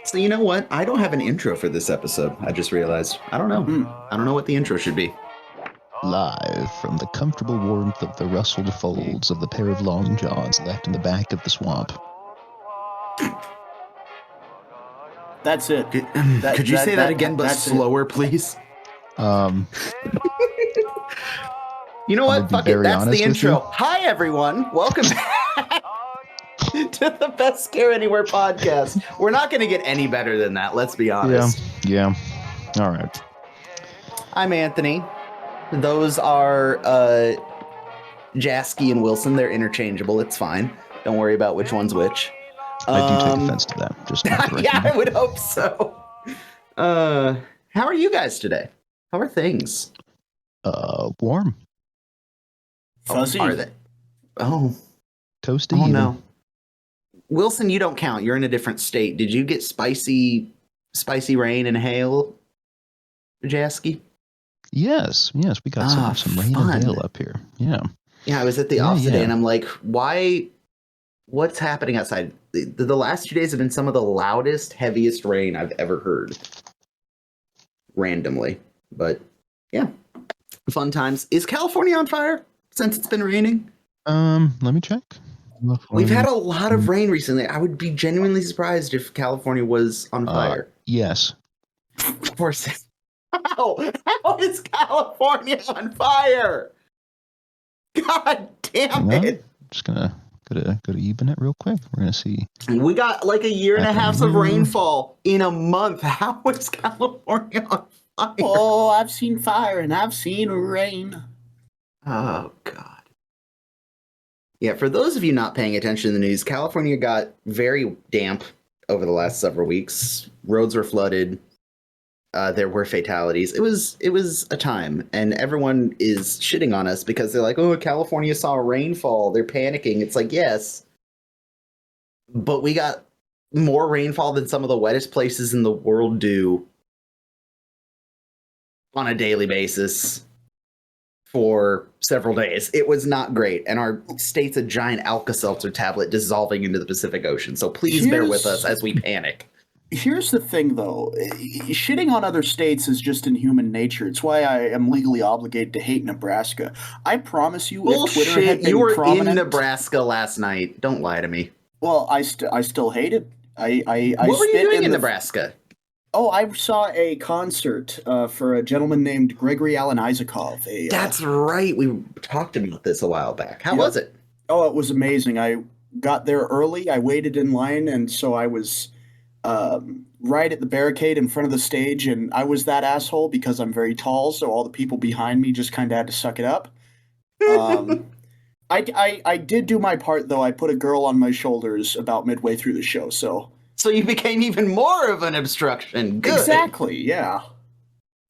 So you know what? I don't have an intro for this episode. I just realized. I don't know. I don't know what the intro should be. Live from the comfortable warmth of the rustled folds of the pair of Longjohns left in the back of the swamp. That's it. Could you say that again, but slower, please? You know what? Fuck it. That's the intro. Hi, everyone. Welcome back to the Best Scare Anywhere podcast. We're not going to get any better than that. Let's be honest. Yeah. All right. I'm Anthony. Those are Jasky and Wilson. They're interchangeable. It's fine. Don't worry about which one's which. I do take offense to that. Just yeah, I would hope so. How are you guys today? How are things? Warm. Fuzzy. Are they? Oh. Toasty. Oh, even. no. Wilson, you don't count. You're in a different state. Did you get spicy rain and hail, Jasky? Yes, we got some rain and hail up here. Yeah. Yeah, I was at the office today, and I'm like, why? What's happening outside? The last 2 days have been some of the loudest, heaviest rain I've ever heard. Randomly. But, yeah. Fun times. Is California on fire since it's been raining? Let me check. We've had a lot of rain recently. I would be genuinely surprised if California was on fire. Yes. Of course. How is California on fire? God damn it. Just gonna go to even it real quick. We're gonna see. We got like a year and a half of rainfall in a month. How is California on fire? Oh, I've seen fire and I've seen rain. Oh, God. Yeah, for those of you not paying attention to the news, California got very damp over the last several weeks. Roads were flooded. There were fatalities. It was a time, and everyone is shitting on us because they're like, oh, California saw rainfall. They're panicking. It's like, yes, but we got more rainfall than some of the wettest places in the world do on a daily basis for several days. It was not great, and our state's a giant Alka-Seltzer tablet dissolving into the Pacific Ocean, so please bear with us as we panic. Here's the thing, though. Shitting on other states is just in human nature. It's why I am legally obligated to hate Nebraska. I promise you, bullshit. If Twitter had been you were prominent, in Nebraska last night. Don't lie to me. Well, I still hate it. What were you doing in Nebraska? Oh, I saw a concert for a gentleman named Gregory Alan Isakov. That's right. We talked about this a while back. How was it? Oh, it was amazing. I got there early. I waited in line, and so I was right at the barricade in front of the stage, and I was that asshole because I'm very tall, so all the people behind me just kind of had to suck it up. I did do my part, though. I put a girl on my shoulders about midway through the show, so you became even more of an obstruction. Good. Exactly, yeah.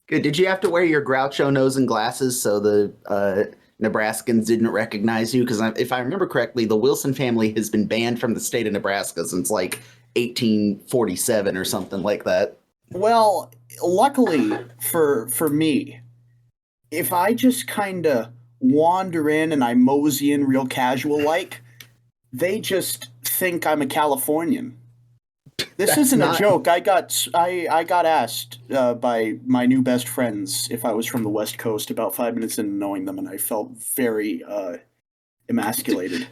Good. Did you have to wear your Groucho nose and glasses so the Nebraskans didn't recognize you? Because if I remember correctly, the Wilson family has been banned from the state of Nebraska since like 1847 or something like that. Well, luckily for me, if I just kind of wander in and I mosey in real casual like, they just think I'm a Californian. This isn't a joke. I got asked by my new best friends if I was from the West Coast about 5 minutes into knowing them, and I felt very emasculated.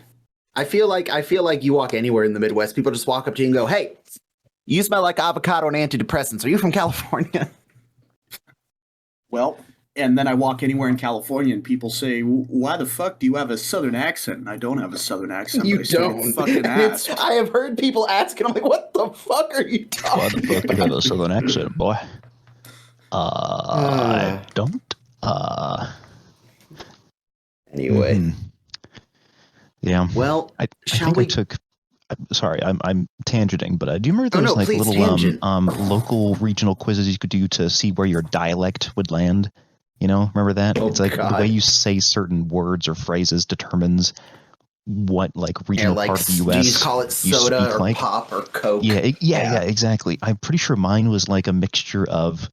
I feel like you walk anywhere in the Midwest, people just walk up to you and go, "Hey, you smell like avocado and antidepressants. Are you from California?" Well, and then I walk anywhere in California and people say, "Why the fuck do you have a Southern accent?" And I don't have a Southern accent. You don't. Fucking ask. I have heard people ask, and I'm like, "What the fuck are you talking Why the fuck do you have a Southern accent, boy? I don't. Anyway. Mm-hmm. Yeah. Well, I took. Sorry, I'm tangenting, but do you remember those little local regional quizzes you could do to see where your dialect would land? You know, remember that? Oh, it's like God. The way you say certain words or phrases determines what like regional part of the U.S. Do you call it soda or like. pop or Coke? Yeah, exactly. I'm pretty sure mine was like a mixture of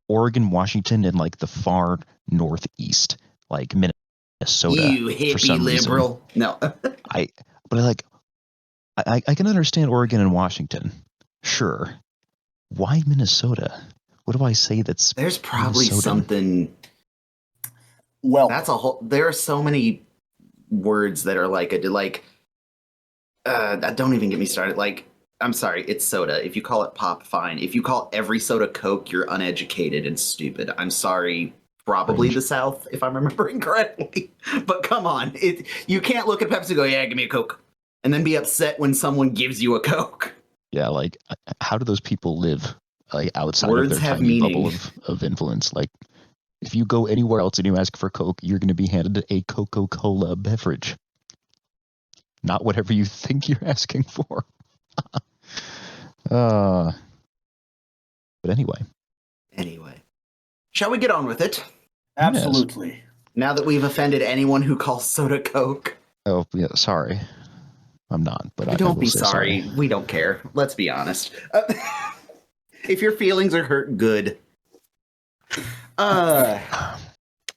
Oregon, Washington, and like the far northeast, like Minnesota. You hippie liberal. Reason. No. I can understand Oregon and Washington. Sure. Why Minnesota? What do I say that's There's probably Minnesotan? something. Well, That's a whole. There are so many words that are like don't even get me started. Like, I'm sorry, it's soda. If you call it pop, fine. If you call every soda Coke, you're uneducated and stupid. I'm sorry. Probably Cringe. the South, if I'm remembering correctly. But come on, you can't look at Pepsi and go, yeah, give me a Coke, and then be upset when someone gives you a Coke. Yeah, like, how do those people live, like, outside Words of their have tiny meaning. bubble of influence? Like, if you go anywhere else and you ask for Coke, you're going to be handed a Coca-Cola beverage. Not whatever you think you're asking for. But anyway. Anyway, shall we get on with it? absolutely. Now that we've offended anyone who calls soda Coke. Oh, yeah, sorry. I'm not, but I Don't will be say sorry. We don't care. Let's be honest. If your feelings are hurt, good. And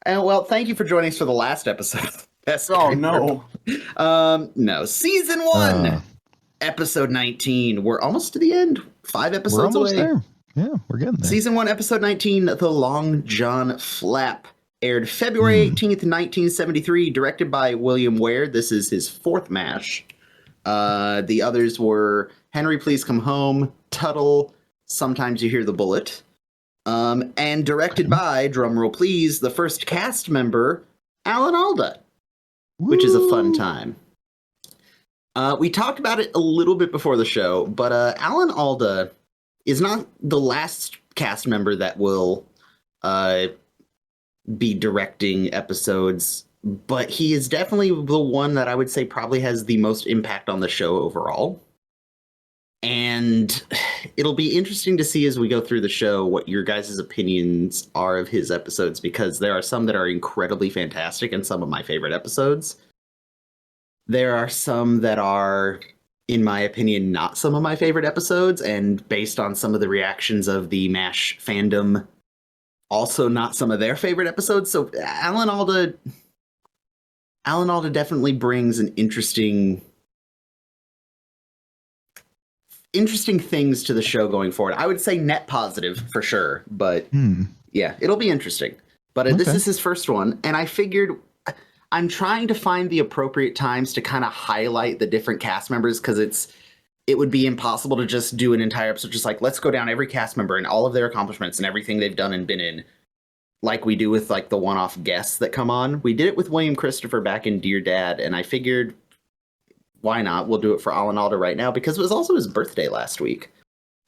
well, thank you for joining us for the last episode. Oh, no. No. Season 1, episode 19. We're almost to the end. 5 episodes We're almost away. there. Yeah, we're getting there. Season 1, episode 19, The Longjohn Flap. Aired February 18th, 1973. Directed by William Waird. This is his 4th MASH. The others were Henry, Please Come Home, Tuttle, Sometimes You Hear the Bullet. And directed by, drumroll please, the first cast member, Alan Alda, which is a fun time. We talked about it a little bit before the show, but Alan Alda is not the last cast member that will be directing episodes, but he is definitely the one that I would say probably has the most impact on the show overall. And it'll be interesting to see as we go through the show what your guys' opinions are of his episodes, because there are some that are incredibly fantastic and some of my favorite episodes. There are some that are, in my opinion, not some of my favorite episodes, and based on some of the reactions of the MASH fandom, also not some of their favorite episodes. So Alan Alda definitely brings an interesting things to the show going forward. I would say net positive for sure, but yeah, it'll be interesting. But this is his first one, and I figured I'm trying to find the appropriate times to kind of highlight the different cast members, because it would be impossible to just do an entire episode just like, let's go down every cast member and all of their accomplishments and everything they've done and been in, like we do with like the one-off guests that come on. We did it with William Christopher back in Dear Dad, and I figured, why not? We'll do it for Alan Alda right now, because it was also his birthday last week.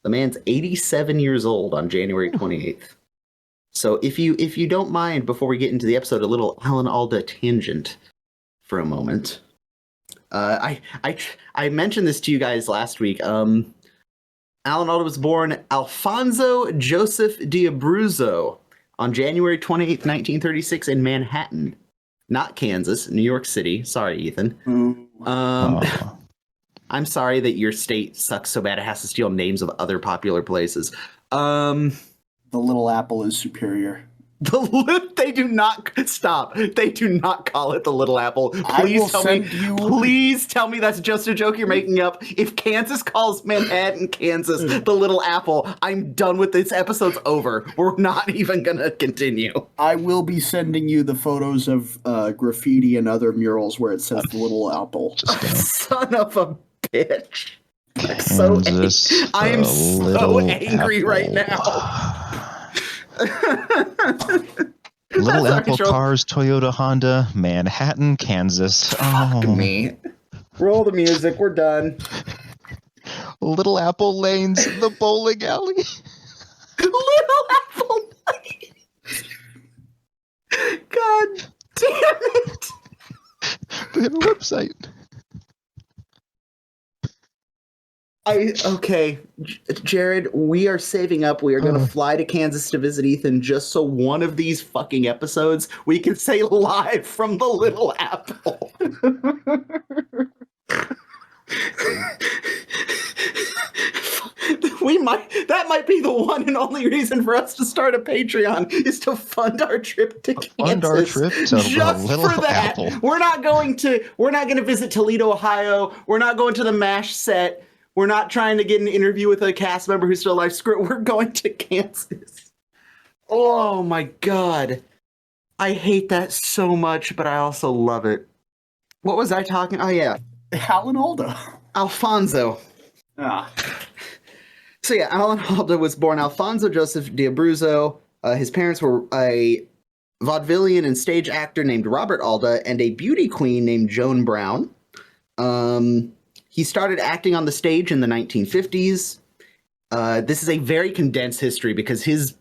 The man's 87 years old on January 28th. So if you don't mind, before we get into the episode, a little Alan Alda tangent for a moment. I mentioned this to you guys last week. Alan Alda was born Alfonso Joseph D'Abruzzo on January 28th, 1936 in Manhattan. Not Kansas, New York City. Sorry, Ethan. I'm sorry that your state sucks so bad it has to steal names of other popular places. The Little Apple is superior. They do not stop. They do not call it the Little Apple. Please tell me that's just a joke you're making up. If Kansas calls Manhattan, Kansas, the Little Apple, I'm done with this. Episode's over. We're not even gonna continue. I will be sending you the photos of graffiti and other murals where it says the Little Apple. Son of a bitch. I am so angry right now. Little Apple Cars, Toyota, Honda, Manhattan, Kansas. Fuck me. Roll the music. We're done. Little Apple Lanes, the bowling alley. Little Apple Lanes. God damn it. They have a website. Okay, Jared, we are saving up. We are going to fly to Kansas to visit Ethan just so one of these fucking episodes we can say live from the Little Apple. That might be the one and only reason for us to start a Patreon is to fund our trip to Kansas. Fund our trip to just Little for that. Apple. We're not going to visit Toledo, Ohio. We're not going to the MASH set. We're not trying to get an interview with a cast member who's still alive. Screw it. We're going to Kansas. Oh my God. I hate that so much, but I also love it. What was I talking? Oh, yeah. Alan Alda. Alfonso. Ah. So yeah, Alan Alda was born Alfonso Joseph d'Abruzzo. His parents were a vaudevillian and stage actor named Robert Alda and a beauty queen named Joan Brown. He started acting on the stage in the 1950s. This is a very condensed history because his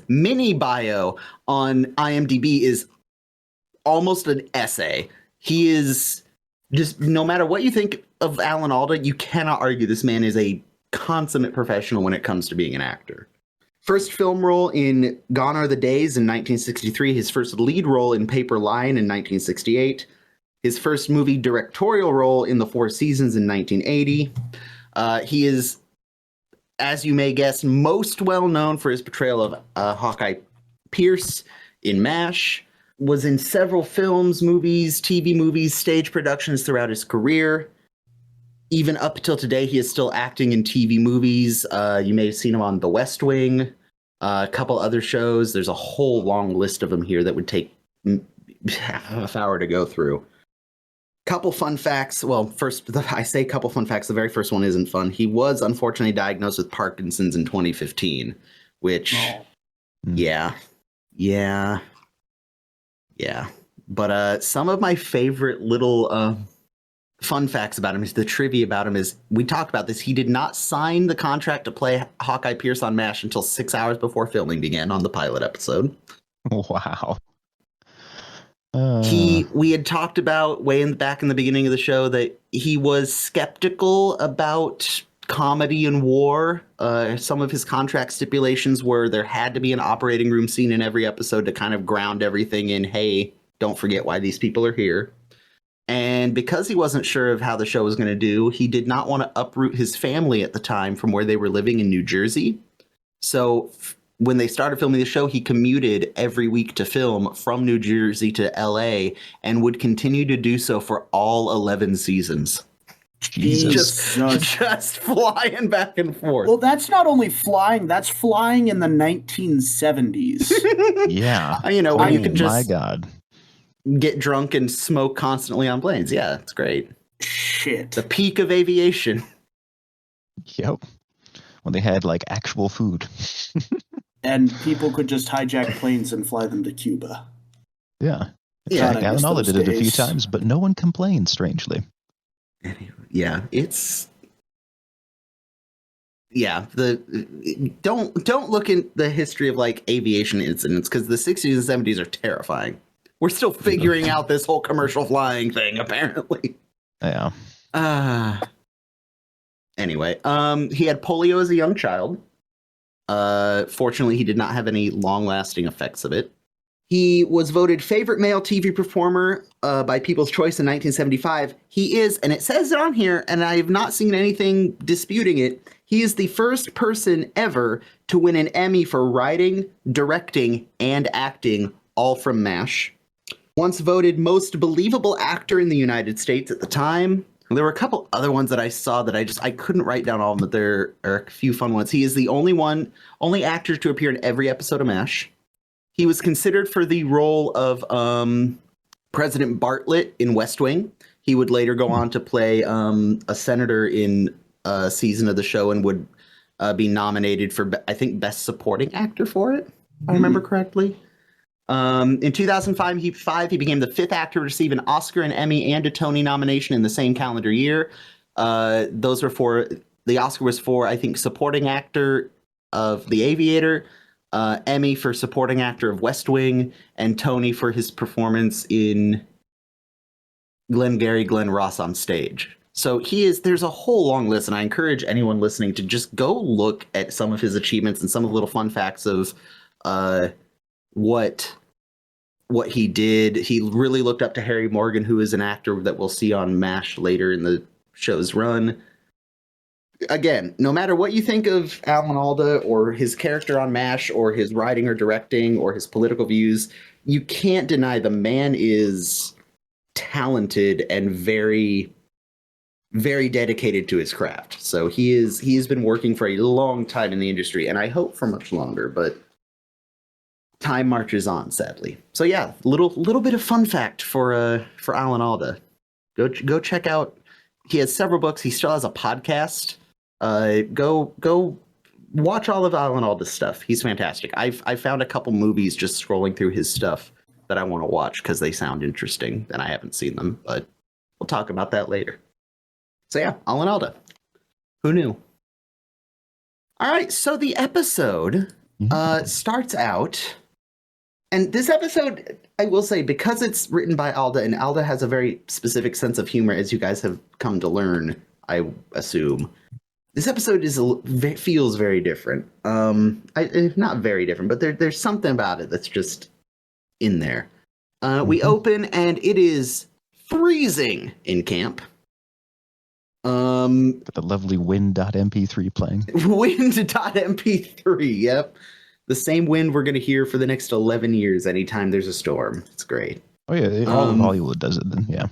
mini bio on IMDb is almost an essay. He is just, no matter what you think of Alan Alda, you cannot argue this man is a consummate professional when it comes to being an actor. First film role in Gone Are the Days in 1963. His first lead role in Paper Lion in 1968. His first movie directorial role in The Four Seasons in 1980. He is, as you may guess, most well known for his portrayal of Hawkeye Pierce in MASH. Was in several films, movies, TV movies, stage productions throughout his career. Even up till today, he is still acting in TV movies. You may have seen him on The West Wing, a couple other shows. There's a whole long list of them here that would take half an hour to go through. Couple fun facts. Well, first, I say couple fun facts. The very first one isn't fun. He was unfortunately diagnosed with Parkinson's in 2015, which, yeah. But some of my favorite little fun facts about him is the trivia about him is, we talked about this, he did not sign the contract to play Hawkeye Pierce on MASH until 6 hours before filming began on the pilot episode. Wow. We had talked about back in the beginning of the show that he was skeptical about comedy and war. Some of his contract stipulations were there had to be an operating room scene in every episode to kind of ground everything in, hey, don't forget why these people are here. And because he wasn't sure of how the show was going to do, he did not want to uproot his family at the time from where they were living in New Jersey. So when they started filming the show, he commuted every week to film from New Jersey to LA and would continue to do so for all 11 seasons. Jesus. Just flying back and forth. Well, that's not only flying, that's flying in the 1970s. Yeah. When you could just my God. get drunk and smoke constantly on planes. Yeah, it's great. Shit. The peak of aviation. Yep. When they had like actual food. And people could just hijack planes and fly them to Cuba. Yeah. Yeah, Alan Alda did it a few times, but no one complained, strangely. Yeah, don't look in the history of like aviation incidents because the 60s and 70s are terrifying. We're still figuring out this whole commercial flying thing, apparently. Yeah. Anyway, he had polio as a young child. Fortunately, he did not have any long-lasting effects of it. He was voted favorite male TV performer by People's Choice in 1975. He is, and it says it on here, and I have not seen anything disputing it, he is the first person ever to win an Emmy for writing, directing, and acting, all from MASH. Once voted most believable actor in the United States at the time. There were a couple other ones that I saw that I couldn't write down all of them, but there are a few fun ones. He is the only actor to appear in every episode of MASH. He was considered for the role of President Bartlett in West Wing. He would later go on to play a senator in a season of the show and would be nominated for, I think, Best Supporting Actor for it, if I remember correctly. In 2005, he became the fifth actor to receive an Oscar, an Emmy, and a Tony nomination in the same calendar year. Those were the Oscar was for, I think, Supporting Actor of The Aviator, Emmy for Supporting Actor of West Wing, and Tony for his performance in Glengarry Glen Ross on Stage. So there's a whole long list, and I encourage anyone listening to just go look at some of his achievements and some of the little fun facts of what he did. He really looked up to Harry Morgan, who is an actor that we'll see on MASH later in the show's run. Again, no matter what you think of Alan Alda or his character on MASH or his writing or directing or his political views, you can't deny the man is talented and very very dedicated to his craft. So he's been working for a long time in the industry, and I hope for much longer, but time marches on, sadly. So yeah, little bit of fun fact for Alan Alda. Go check out. He has several books. He still has a podcast. Go watch all of Alan Alda's stuff. He's fantastic. I found a couple movies just scrolling through his stuff that I want to watch because they sound interesting, and I haven't seen them, but we'll talk about that later. So yeah, Alan Alda. Who knew? All right, so the episode starts out, and this episode, I will say, because it's written by Alda, and Alda has a very specific sense of humor, as you guys have come to learn, I assume. This episode feels very different. Not very different, but there's something about it that's just in there. We open, and it is freezing in camp. Got the lovely wind.mp3 playing. Wind.mp3, yep. The same wind we're going to hear for the next 11 years anytime there's a storm. It's great. Oh, yeah. All of Hollywood does it then, yeah.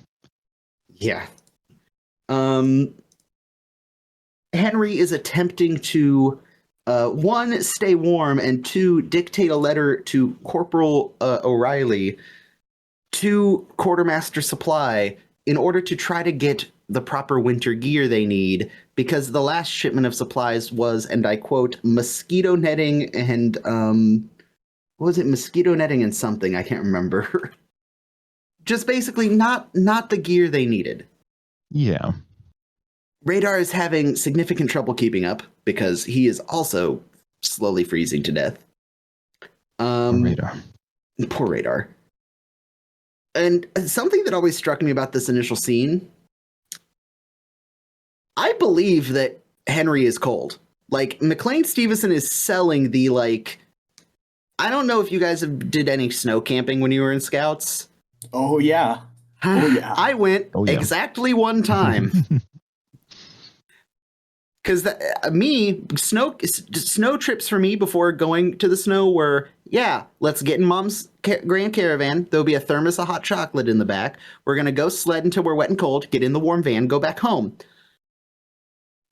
Yeah. Henry is attempting to, one, stay warm, and two, dictate a letter to Corporal O'Reilly to Quartermaster Supply in order to try to get the proper winter gear they need, because the last shipment of supplies was, and I quote, mosquito netting and, what was it? Mosquito netting and something. I can't remember. Just basically not the gear they needed. Yeah. Radar is having significant trouble keeping up because he is also slowly freezing to death. Radar. Poor Radar. And something that always struck me about this initial scene, I believe that Henry is cold. Like, McLean Stevenson is selling the, like, I don't know if you guys did any snow camping when you were in Scouts. Oh, yeah. Oh, yeah. I went exactly one time. Because snow trips for me before going to the snow were, yeah, let's get in Mom's Grand Caravan. There'll be a thermos of hot chocolate in the back. We're going to go sled until we're wet and cold, get in the warm van, go back home.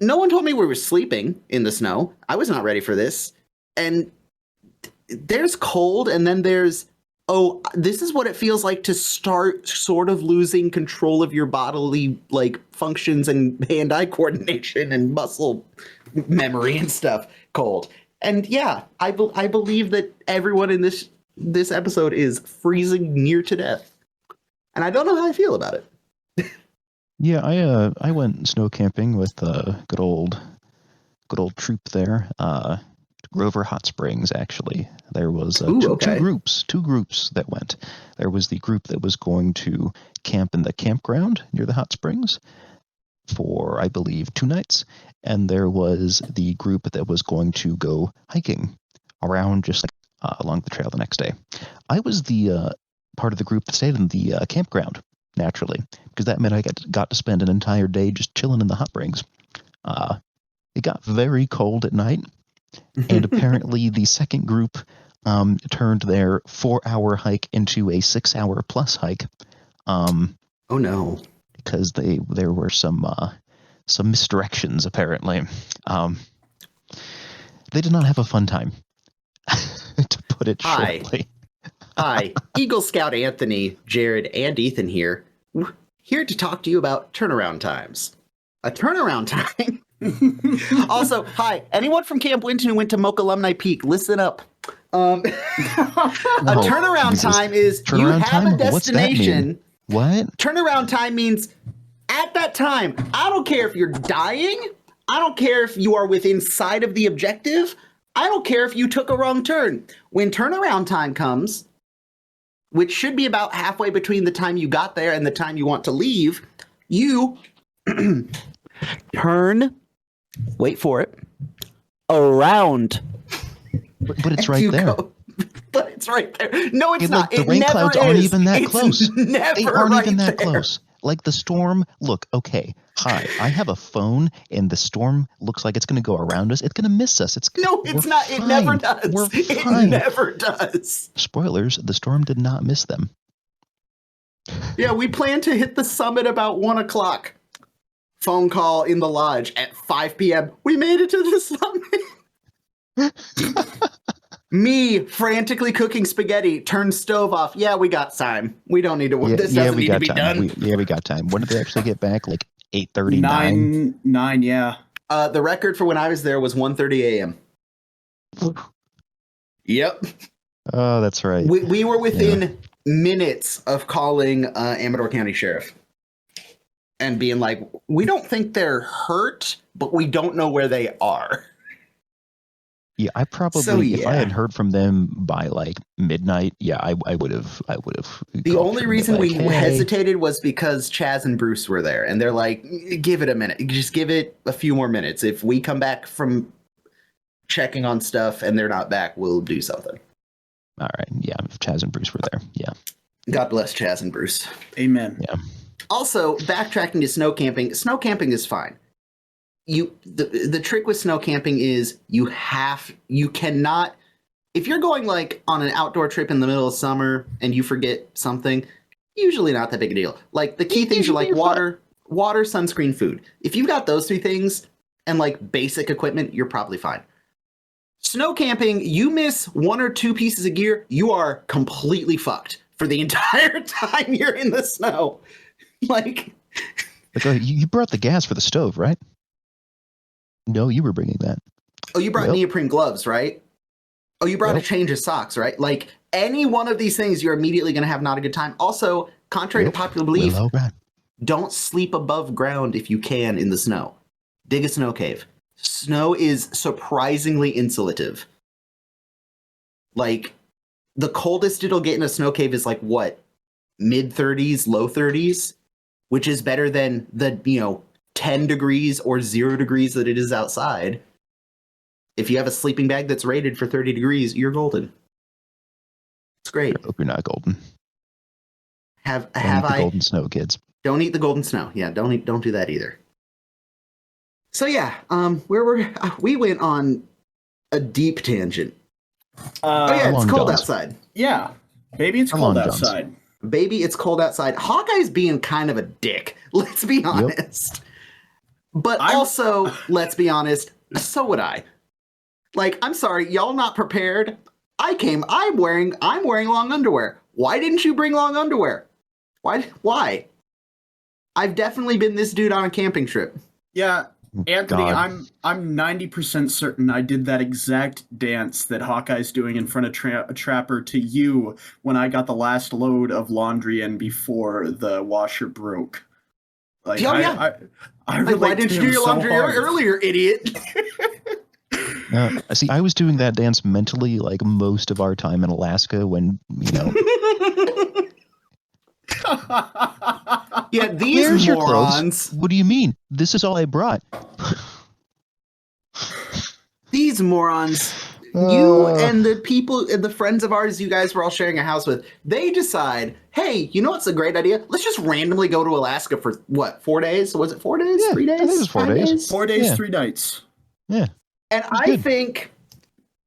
No one told me we were sleeping in the snow. I was not ready for this. And there's cold, and then there's, oh, this is what it feels like to start sort of losing control of your bodily, like, functions and hand-eye coordination and muscle memory and stuff. Cold. And yeah, I believe that everyone in this episode is freezing near to death. And I don't know how I feel about it. Yeah, I went snow camping with good old troop there. Grover Hot Springs, actually. There was two groups that went. There was the group that was going to camp in the campground near the hot springs for, I believe, 2 nights, and there was the group that was going to go hiking around just along the trail the next day. I was the part of the group that stayed in the campground, naturally, because that meant I got to spend an entire day just chilling in the hot springs. It got very cold at night. And apparently the second group turned their 4-hour hike into a 6-hour plus hike. Oh no! Because there were some misdirections apparently. They did not have a fun time, to put it shortly. Hi, Eagle Scout Anthony, Jared, and Ethan here to talk to you about turnaround times. A turnaround time. Also, hi, anyone from Camp Winton who went to Mocha Alumni Peak, listen up. A turnaround time is you have a destination. What? Turnaround time means at that time. I don't care if you're dying. I don't care if you are within sight of the objective. I don't care if you took a wrong turn. When turnaround time comes, which should be about halfway between the time you got there and the time you want to leave, you turn, wait for it, around. But it's right there. But it's right there. No, it's not. The rain clouds aren't even that close. They aren't even that close. Like the storm, look, okay, hi, I have a phone, and the storm looks like it's going to go around us. It's going to miss us. No, it's not. It never does. It never does. Spoilers, the storm did not miss them. Yeah, we plan to hit the summit about 1 o'clock. phone call in the lodge at 5 p.m. We made it to the summit. Me frantically cooking spaghetti, turn stove off. Yeah, we got time. We don't need to work. This doesn't need to be done. We got time. When did they actually get back? Like 8:30, 9, yeah. The record for when I was there was 1:30 a.m. Yep. Oh, that's right. We were within minutes of calling Amador County Sheriff and being like, we don't think they're hurt, but we don't know where they are. Yeah, I probably if I had heard from them by like midnight, I would have. The only reason we hesitated was because Chaz and Bruce were there, and they're like, "Give it a minute. Just give it a few more minutes. If we come back from checking on stuff and they're not back, we'll do something." All right. Yeah, if Chaz and Bruce were there. Yeah. God bless Chaz and Bruce. Amen. Yeah. Also, backtracking to snow camping. Snow camping is fine. The trick with snow camping is you cannot, if you're going like on an outdoor trip in the middle of summer and you forget something, usually not that big a deal. Like the key things are like water, sunscreen, food. If you've got those 3 things and like basic equipment, you're probably fine. Snow camping, you miss 1 or 2 pieces of gear, you are completely fucked for the entire time you're in the snow. Like you brought the gas for the stove, right? No, you were bringing that. Oh, you brought neoprene gloves, right? Oh, you brought a change of socks, right? Like any one of these things, you're immediately going to have not a good time. Also, contrary to popular belief, don't sleep above ground if you can in the snow. Dig a snow cave. Snow is surprisingly insulative. Like the coldest it'll get in a snow cave is like what? Mid-30s, low 30s, which is better than the, 10 degrees or 0 degrees that it is outside. If you have a sleeping bag that's rated for 30 degrees, you're golden. It's great. I hope you're not golden. Have I golden snow, kids? Don't eat the golden snow. Yeah, don't do that either. So yeah, we went on a deep tangent. It's cold outside. Yeah, baby, it's cold outside. Baby, it's cold outside. Hawkeye's being kind of a dick. Let's be honest. But also, let's be honest, so would I. Like, I'm sorry, y'all not prepared. I'm wearing long underwear. Why didn't you bring long underwear? Why? I've definitely been this dude on a camping trip. Yeah, Anthony, I'm 90% certain I did that exact dance that Hawkeye's doing in front of a trapper to you when I got the last load of laundry in before the washer broke. Like, I why didn't you do your laundry earlier, idiot? See, I was doing that dance mentally like most of our time in Alaska when, Yeah, these morons. What do you mean? This is all I brought. These morons, you and the people and the friends of ours you guys were all sharing a house with, they decide, hey, you know what's a great idea? Let's just randomly go to Alaska for, 4 days? Was it 4 days? 3 days? I think it was 4 days. 4 days, 3 nights. Yeah. And I think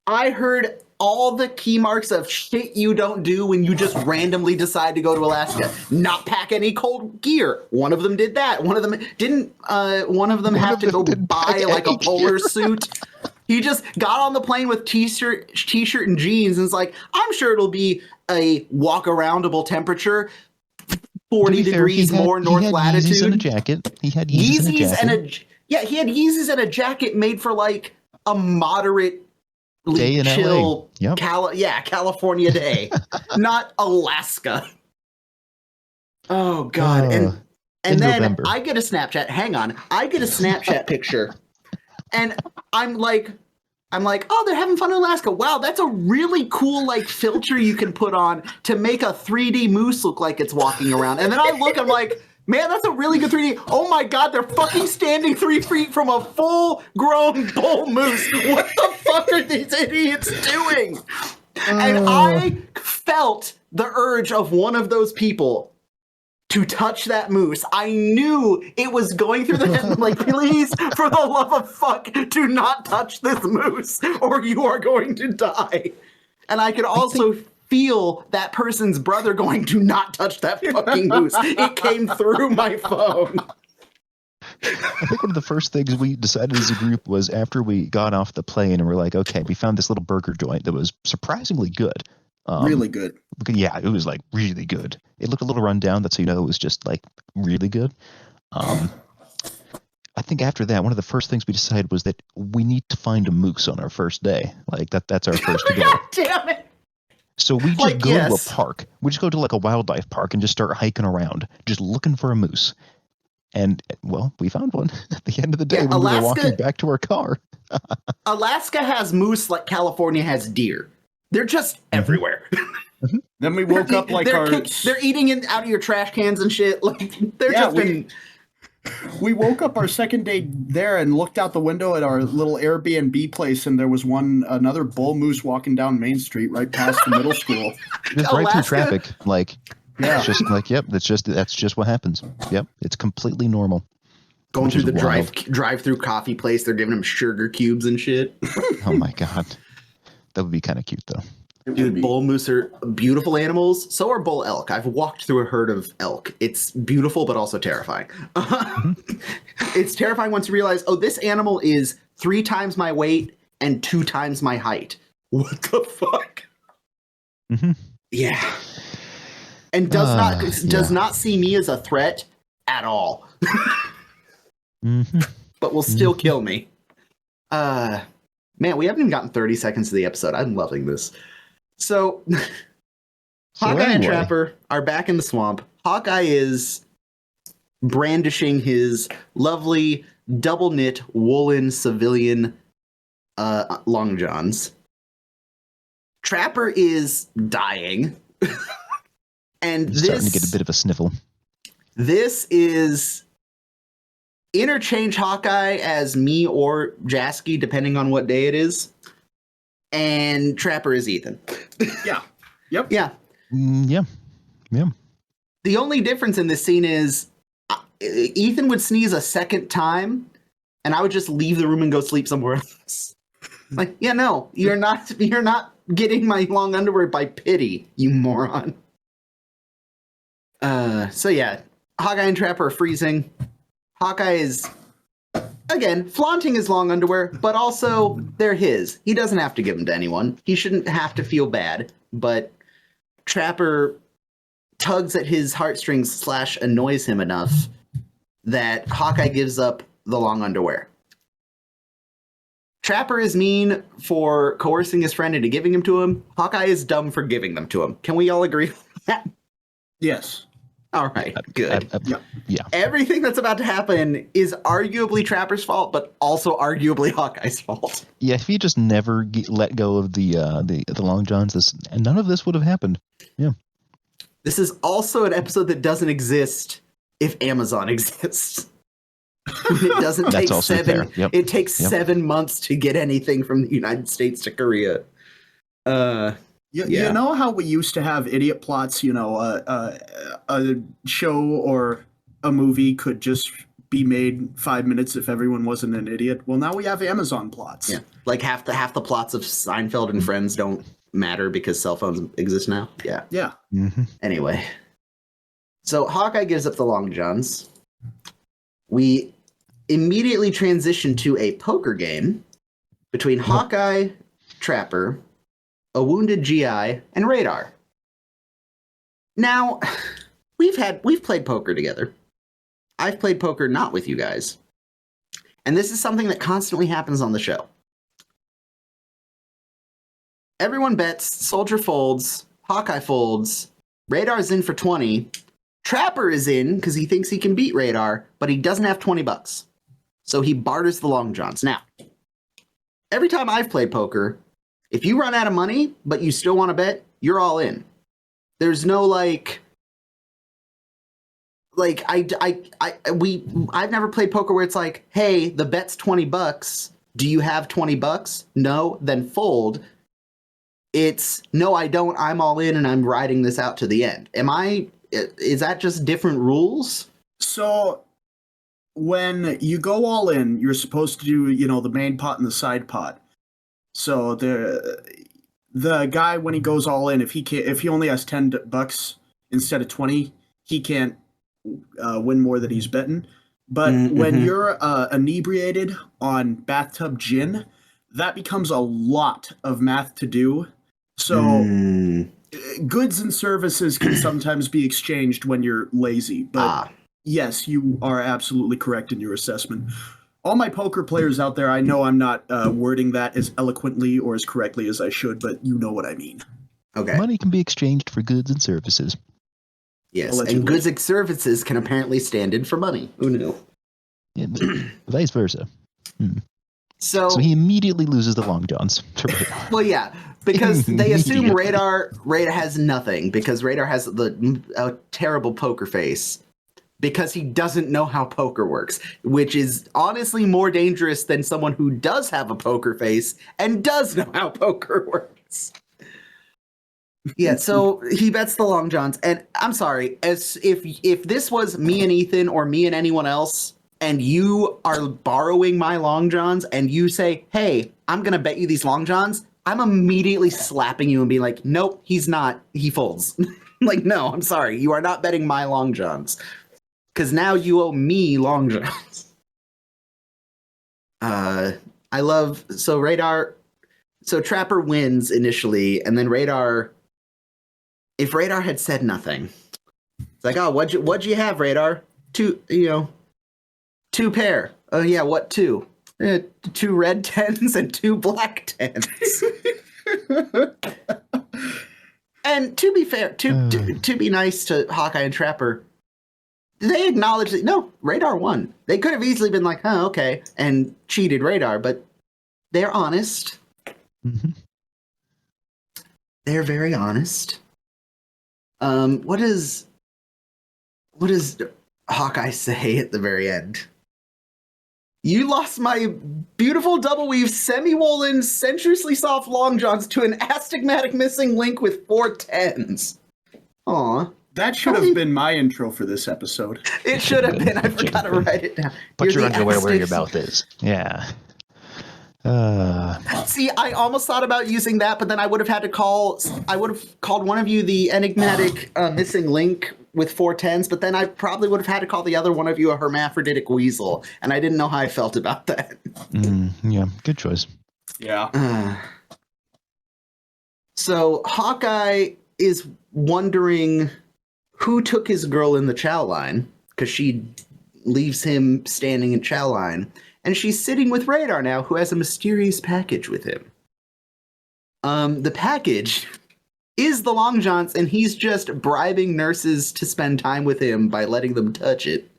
I heard all the key marks of shit you don't do when you just randomly decide to go to Alaska. Not pack any cold gear. One of them did that. One of them didn't. One of them have to go buy like a polar suit. He just got on the plane with t-shirt and jeans and is like, I'm sure it'll be a walk-aroundable temperature. 40 degrees more north latitude. Yeezys and a jacket. He had Yeezys and a jacket. He had Yeezys and a jacket made for like a moderate day in chill LA. Yep. California day. Not Alaska. Oh god. And then November. I get a Snapchat. Hang on. I get a Snapchat picture. And I'm like, oh, they're having fun in Alaska. Wow, that's a really cool like filter you can put on to make a 3D moose look like it's walking around. And then I look, I'm like, man, that's a really good 3D. Oh my god, they're fucking standing 3 feet from a full-grown bull moose. What the fuck are these idiots doing? And I felt the urge of one of those people to touch that moose. I knew it was going through the head, like, please, for the love of fuck, do not touch this moose, or you are going to die. And I could also feel that person's brother going, do not touch that fucking moose. It came through my phone. I think one of the first things we decided as a group was after we got off the plane and we're like, okay, we found this little burger joint that was surprisingly good. Really good. Yeah, it was like really good. It looked a little run down, so it was just like really good. I think after that, one of the first things we decided was that we need to find a moose on our first day. Like that's our first goal. God damn it. So we just go to a park. We just go to like a wildlife park and just start hiking around, just looking for a moose. And, well, we found one at the end of the day when we were walking back to our car. Alaska has moose like California has deer. They're just everywhere. Then we woke up like they're eating out of your trash cans and shit. Like we woke up our second day there and looked out the window at our little Airbnb place, and there was another bull moose walking down Main Street right past the middle school. Just right through traffic. Like, it's just like, yep, that's just what happens. Yep, it's completely normal. Going through the drive-through coffee place, they're giving them sugar cubes and shit. Oh my god, that would be kind of cute though. Dude, bull moose are beautiful animals. So are bull elk. I've walked through a herd of elk. It's beautiful, but also terrifying. It's terrifying once you realize, this animal is 3 times my weight and 2 times my height. What the fuck? Mm-hmm. Yeah. And does not see me as a threat at all. Mm-hmm. But will still kill me. Man, we haven't even gotten 30 seconds of the episode. I'm loving this. So Hawkeye and Trapper are back in the swamp. Hawkeye is brandishing his lovely double knit woolen civilian Longjohns. Trapper is dying. And starting to get a bit of a sniffle. This is interchange Hawkeye as me or Jasky, depending on what day it is. And Trapper is Ethan. Yeah. Yep. Yeah. Yeah. The only difference in this scene is Ethan would sneeze a second time, and I would just leave the room and go sleep somewhere else. Like, yeah, no, you're not getting my long underwear by pity, you moron. So yeah, Hawkeye and Trapper are freezing. Hawkeye is, again, flaunting his long underwear, but also they're his. He doesn't have to give them to anyone. He shouldn't have to feel bad, but Trapper tugs at his heartstrings / annoys him enough that Hawkeye gives up the long underwear. Trapper is mean for coercing his friend into giving them to him. Hawkeye is dumb for giving them to him. Can we all agree on that? Yes. All right, good. Yeah. Everything that's about to happen is arguably Trapper's fault, but also arguably Hawkeye's fault. Yeah, if he just never let go of the Long Johns, none of this would have happened. Yeah. This is also an episode that doesn't exist if Amazon exists. It doesn't take seven. Yep. It takes 7 months to get anything from the United States to Korea. You know how we used to have idiot plots? You know, a show or a movie could just be made 5 minutes if everyone wasn't an idiot. Well, now we have Amazon plots. Yeah, like half the plots of Seinfeld and Friends don't matter because cell phones exist now. Yeah. Yeah. Mm-hmm. Anyway, so Hawkeye gives up the Long Johns. We immediately transition to a poker game between Hawkeye, Trapper, a wounded GI, and Radar. Now, we've played poker together. I've played poker not with you guys. And this is something that constantly happens on the show. Everyone bets, Soldier folds, Hawkeye folds, Radar's in for 20. Trapper is in because he thinks he can beat Radar, but he doesn't have $20. So he barters the Long Johns. Now, every time I've played poker, if you run out of money, but you still want to bet, you're all in. There's no I've never played poker where it's like, hey, the bet's $20. Do you have $20? No, then fold. It's no, I don't. I'm all in and I'm riding this out to the end. Is that just different rules? So when you go all in, you're supposed to do, the main pot and the side pot. So the guy, when he goes all in, if he only has $10 instead of 20, he can't win more than he's betting. But when Mm-hmm. you're inebriated on bathtub gin, that becomes a lot of math to do. So goods and services can sometimes be exchanged when you're lazy. But yes, you are absolutely correct in your assessment. All my poker players out there, I know I'm not wording that as eloquently or as correctly as I should, but you know what I mean. Okay. Money can be exchanged for goods and services. Yes, Allegedly. and goods and services can apparently stand in for money. Who knew? Yeah, vice versa. So he immediately loses the Long Johns to Radar. Well, yeah, because they assume Immediately. Radar has nothing, because Radar has a terrible poker face, because he doesn't know how poker works, which is honestly more dangerous than someone who does have a poker face and does know how poker works. Yeah, so he bets the Long Johns, and I'm sorry, as if this was me and Ethan or me and anyone else, and you are borrowing my Long Johns, and you say, "Hey, I'm gonna bet you these Long Johns," I'm immediately slapping you and being like, "Nope, he's not. He folds." Like, no, I'm sorry, you are not betting my Long Johns, because now you owe me Long Johns. I love Radar. So Trapper wins initially, and then Radar. If Radar had said nothing, it's like, "Oh, what'd you have, Radar? Two pair. Oh yeah, what two? 2 red 10s and 2 black 10s." And to be fair, to be nice to Hawkeye and Trapper, they acknowledge that no, Radar won. They could have easily been like, "Oh, okay," and cheated Radar, but they're honest. Mm-hmm. They're very honest. What does Hawkeye say at the very end? "You lost my beautiful double weave, semi-woolen, sensuously soft Long Johns to an astigmatic missing link with 4 10s. Aw. That should have been my intro for this episode. It should have been. I forgot to write it down. Put your the underwear where your Aztecs. mouth is. Yeah. See, I almost thought about using that, but then I would have called one of you the enigmatic missing link with 4 10s, but then I probably would have had to call the other one of you a hermaphroditic weasel, and I didn't know how I felt about that. Yeah, good choice. Yeah. So Hawkeye is wondering who took his girl in the chow line, because she leaves him standing in chow line. And she's sitting with Radar now, who has a mysterious package with him. The package is the Long Johns, and he's just bribing nurses to spend time with him by letting them touch it.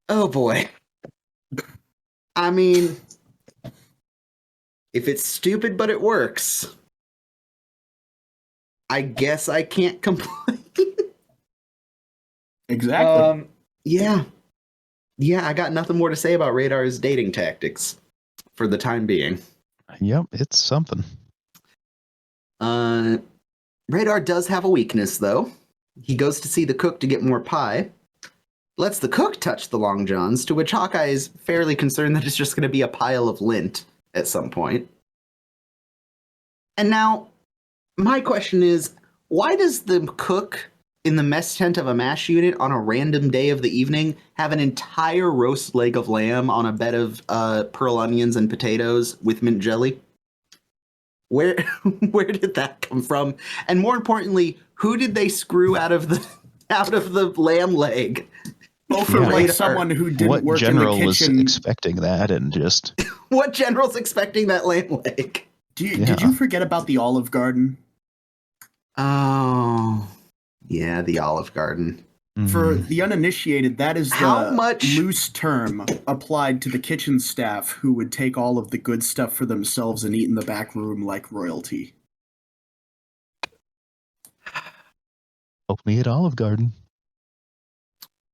Oh boy. I mean, if it's stupid but it works, I guess I can't complain. Exactly. Yeah, I got nothing more to say about Radar's dating tactics for the time being. Yep, it's something. Radar does have a weakness, though. He goes to see the cook to get more pie, lets the cook touch the Long Johns, to which Hawkeye is fairly concerned that it's just going to be a pile of lint at some point. And now, my question is, why does the cook in the mess tent of a MASH unit on a random day of the evening have an entire roast leg of lamb on a bed of pearl onions and potatoes with mint jelly? Where did that come from? And more importantly, who did they screw out of the lamb leg? For like someone who didn't work in the general was kitchen. expecting that and just What general's expecting that lamb leg? Did you forget about the Olive Garden? Oh, yeah, the Olive Garden. For the uninitiated, that is the loose term applied to the kitchen staff who would take all of the good stuff for themselves and eat in the back room like royalty. Only at Olive Garden.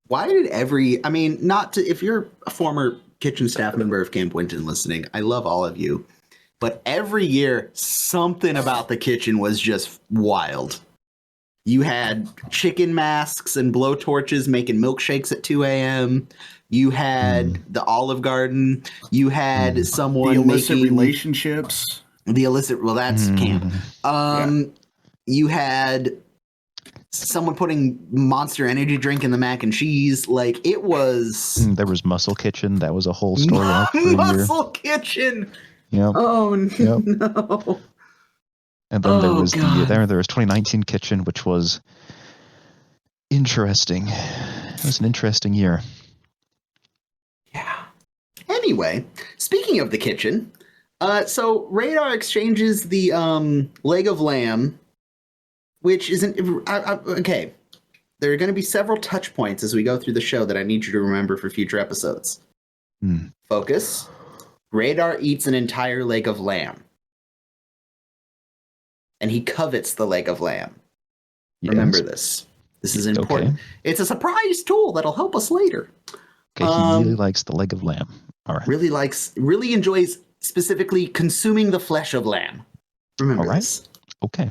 Why did if you're a former kitchen staff member of Camp Winton listening, I love all of you, but every year something about the kitchen was just wild. You had chicken masks and blowtorches making milkshakes at 2 a.m. You had the Olive Garden. You had someone the illicit making relationships. The illicit. Well, that's camp. You had someone putting Monster Energy drink in the mac and cheese. Like, it was... There was Muscle Kitchen. That was a whole story arc for a year. Muscle Kitchen! Yep. Oh, Yep. no. And then there was God. there was 2019 Kitchen, which was interesting. It was an interesting year. Yeah. Anyway, speaking of the kitchen, so Radar exchanges the leg of lamb, which isn't... okay. There are going to be several touch points as we go through the show that I need you to remember for future episodes. Focus. Radar eats an entire leg of lamb. And he covets the leg of lamb. Yes. Remember this. This is important. Okay. It's a surprise tool that'll help us later. Okay, he really likes the leg of lamb. All right. Really enjoys specifically consuming the flesh of lamb. Remember this. Okay.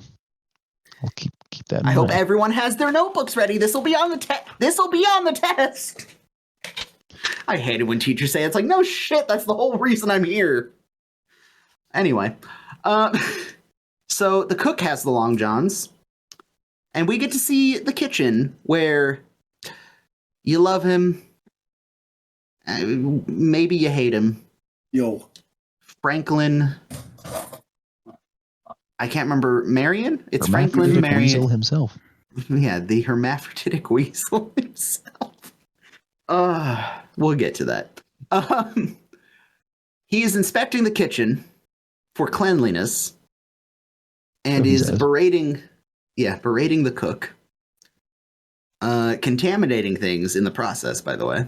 I'll keep that in mind. I hope everyone has their notebooks ready. This will be on the test. I hate it when teachers say it's like, no shit, that's the whole reason I'm here. Anyway, so the cook has the Long Johns, and we get to see the kitchen where you love him, maybe you hate him. Yo. Franklin. I can't remember. Marion? It's Franklin Marion. Weasel himself. Yeah, the hermaphroditic weasel himself. We'll get to that. He is inspecting the kitchen for cleanliness and is berating the cook. Contaminating things in the process, by the way.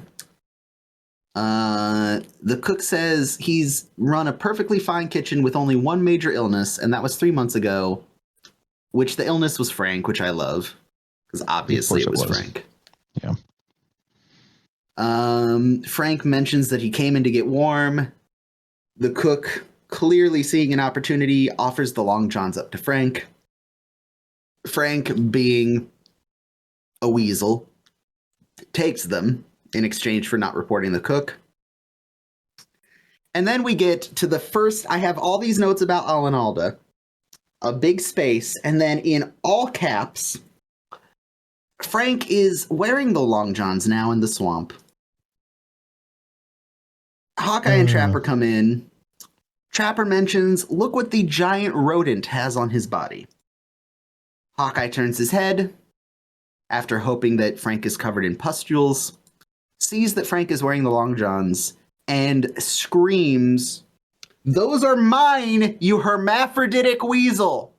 The cook says he's run a perfectly fine kitchen with only one major illness, and that was 3 months ago, which the illness was Frank, which I love, because obviously it was Frank. Yeah. Frank mentions that he came in to get warm. The cook, clearly seeing an opportunity, offers the Long Johns up to Frank. Frank, being a weasel, takes them in exchange for not reporting the cook. And then we get to the first... I have all these notes about Alan Alda. A big space, and then in all caps, Frank is wearing the Long Johns now in the swamp. Hawkeye and Trapper come in. Trapper mentions, look what the giant rodent has on his body. Hawkeye turns his head, after hoping that Frank is covered in pustules, sees that Frank is wearing the Long Johns, and screams, "Those are mine, you hermaphroditic weasel!"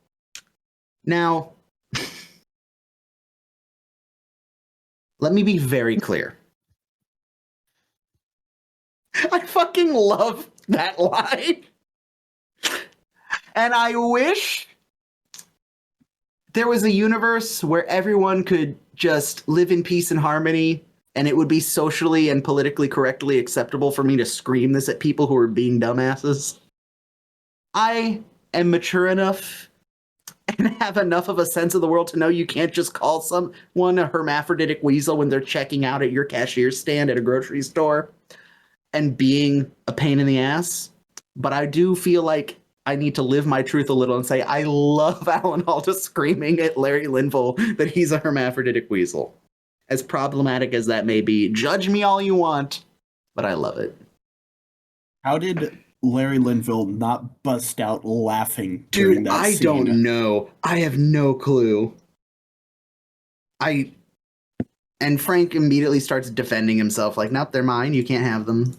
Now, let me be very clear. I fucking love that line. And I wish there was a universe where everyone could just live in peace and harmony, and it would be socially and politically correctly acceptable for me to scream this at people who are being dumbasses. I am mature enough and have enough of a sense of the world to know you can't just call someone a hermaphroditic weasel when they're checking out at your cashier stand at a grocery store and being a pain in the ass. But I do feel like I need to live my truth a little and say, I love Alan Alda screaming at Larry Linville that he's a hermaphroditic weasel. As problematic as that may be, judge me all you want, but I love it. How did Larry Linville not bust out laughing during that scene? I don't know. I have no clue. And Frank immediately starts defending himself, like, nope, they're mine, you can't have them.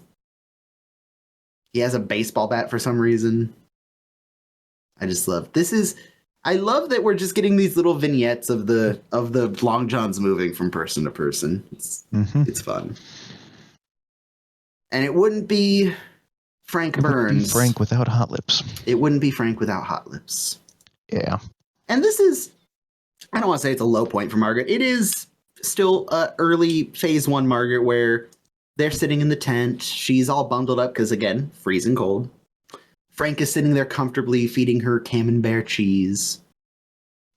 He has a baseball bat for some reason. I just love I love that we're just getting these little vignettes of the Long Johns moving from person to person. It's fun. And it wouldn't be Frank Burns. It wouldn't be Frank without Hot Lips. It wouldn't be Frank without Hot Lips. Yeah. And this is, I don't want to say it's a low point for Margaret. It is still early phase 1 Margaret, where they're sitting in the tent. She's all bundled up because, again, freezing cold. Frank is sitting there comfortably feeding her camembert cheese.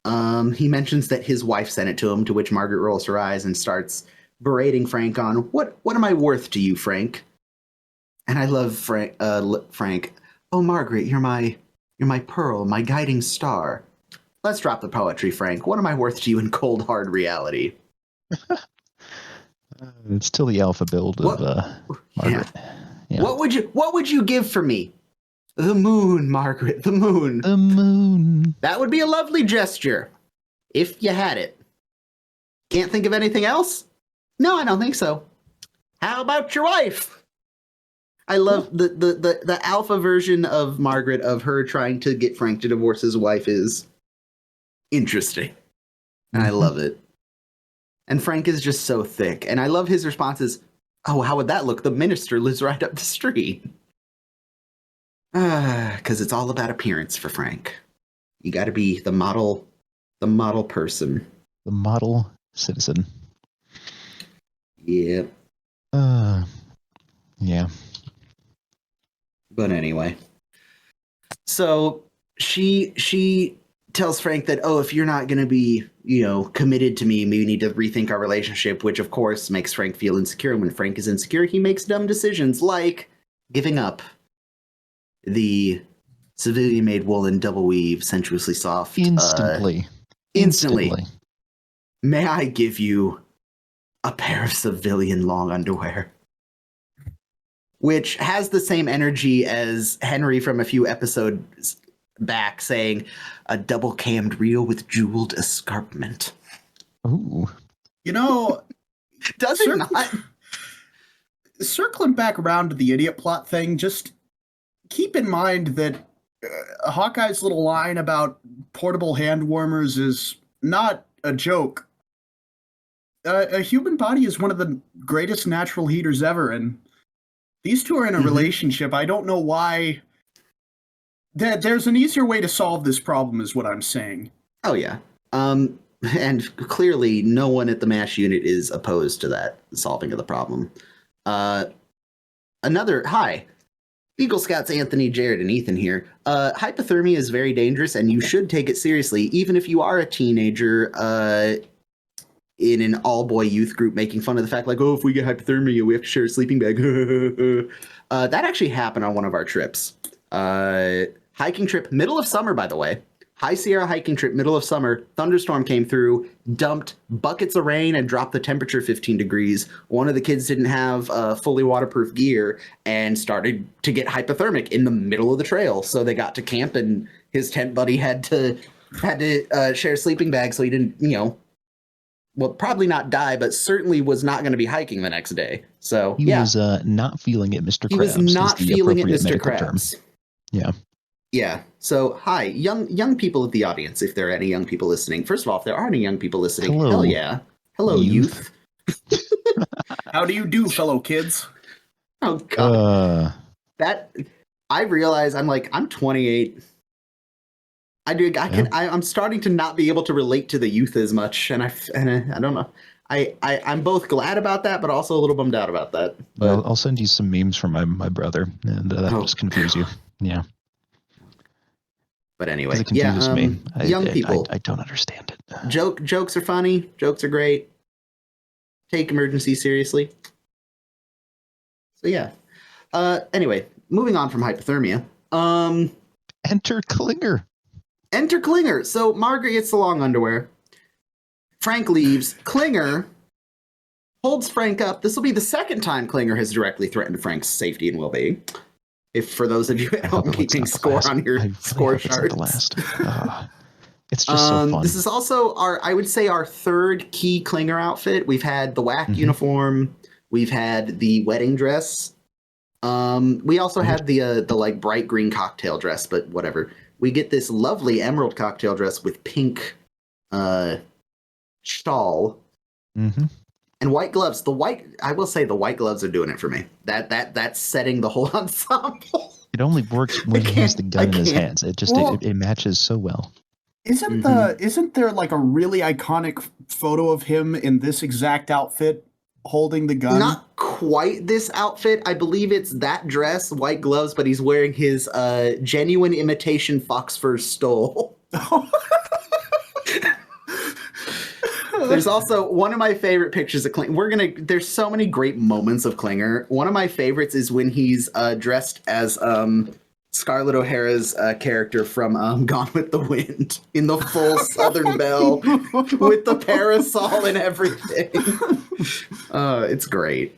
He mentions that his wife sent it to him, to which Margaret rolls her eyes and starts berating Frank on, what am I worth to you, Frank? And I love Frank. Oh, Margaret, you're my pearl, my guiding star. let's drop the poetry, Frank. What am I worth to you in cold, hard reality? It's still the alpha build of Margaret. Yeah. What would you give for me? The moon, Margaret, the moon. The moon. That would be a lovely gesture, if you had it. Can't think of anything else? No, I don't think so. How about your wife? I love the alpha version of Margaret, of her trying to get Frank to divorce his wife, is interesting. And I love it. And Frank is just so thick. And I love his responses. Oh, how would that look? The minister lives right up the street. Because it's all about appearance for Frank. You got to be the model person. The model citizen. Yeah. Yeah. But anyway. So she tells Frank that, oh, if you're not going to be, committed to me, maybe we need to rethink our relationship, which of course makes Frank feel insecure. And when Frank is insecure, he makes dumb decisions like giving up the civilian-made woolen double weave, sensuously soft. Instantly. May I give you a pair of civilian long underwear? Which has the same energy as Henry from a few episodes back saying, a double-cammed reel with jeweled escarpment. Ooh. Does it not? Circling back around to the idiot plot thing, just keep in mind that Hawkeye's little line about portable hand warmers is not a joke. A human body is one of the greatest natural heaters ever, and these two are in a relationship. I don't know why. There's an easier way to solve this problem, is what I'm saying. Oh, yeah. And clearly no one at the MASH unit is opposed to that solving of the problem. Hi. Eagle Scouts Anthony, Jared, and Ethan here. Hypothermia is very dangerous, and you should take it seriously, even if you are a teenager in an all-boy youth group making fun of the fact, like, oh, if we get hypothermia, we have to share a sleeping bag. That actually happened on one of our trips. Hiking trip, middle of summer, by the way. High Sierra hiking trip, middle of summer. Thunderstorm came through, dumped buckets of rain, and dropped the temperature 15 degrees. One of the kids didn't have fully waterproof gear and started to get hypothermic in the middle of the trail. So they got to camp, and his tent buddy had to share a sleeping bag so he didn't, probably not die, but certainly was not going to be hiking the next day. So he was not feeling it, Mr. Krabs. He was not feeling it, Mr. Krabs. Term. Yeah. Yeah. So, hi, young people of the audience, if there are any young people listening. First of all, if there are any young people listening, hello. Hell yeah. Hello, youth. How do you do, fellow kids? Oh, God. I realize I'm 28. I'm starting to not be able to relate to the youth as much, and I don't know. I'm both glad about that, but also a little bummed out about that. But well, I'll send you some memes from my brother, and that'll just confuse you. Yeah. But anyway, it confuses me. Young people. I don't understand it. Jokes are funny. Jokes are great. Take emergency seriously. So yeah. Anyway, moving on from hypothermia. Enter Klinger. Enter Klinger. So Margaret gets the long underwear. Frank leaves. Klinger holds Frank up. This will be the second time Klinger has directly threatened Frank's safety and well-being. If for those of you at home keeping score on your score charts. It's just so fun. This is also our third key Klinger outfit. We've had the whack uniform. We've had the wedding dress. We also had the like bright green cocktail dress, but whatever. We get this lovely emerald cocktail dress with pink shawl. And white gloves. I will say the white gloves are doing it for me. That's setting the whole ensemble. It only works when he has the gun in his hands. It just it matches so well. Isn't there like a really iconic photo of him in this exact outfit holding the gun? Not quite this outfit. I believe it's that dress, white gloves, but he's wearing his genuine imitation fox fur stole. There's also one of my favorite pictures of Klinger. There's so many great moments of Klinger. One of my favorites is when he's dressed as Scarlett O'Hara's character from Gone with the Wind in the full Southern Belle with the parasol and everything. It's great.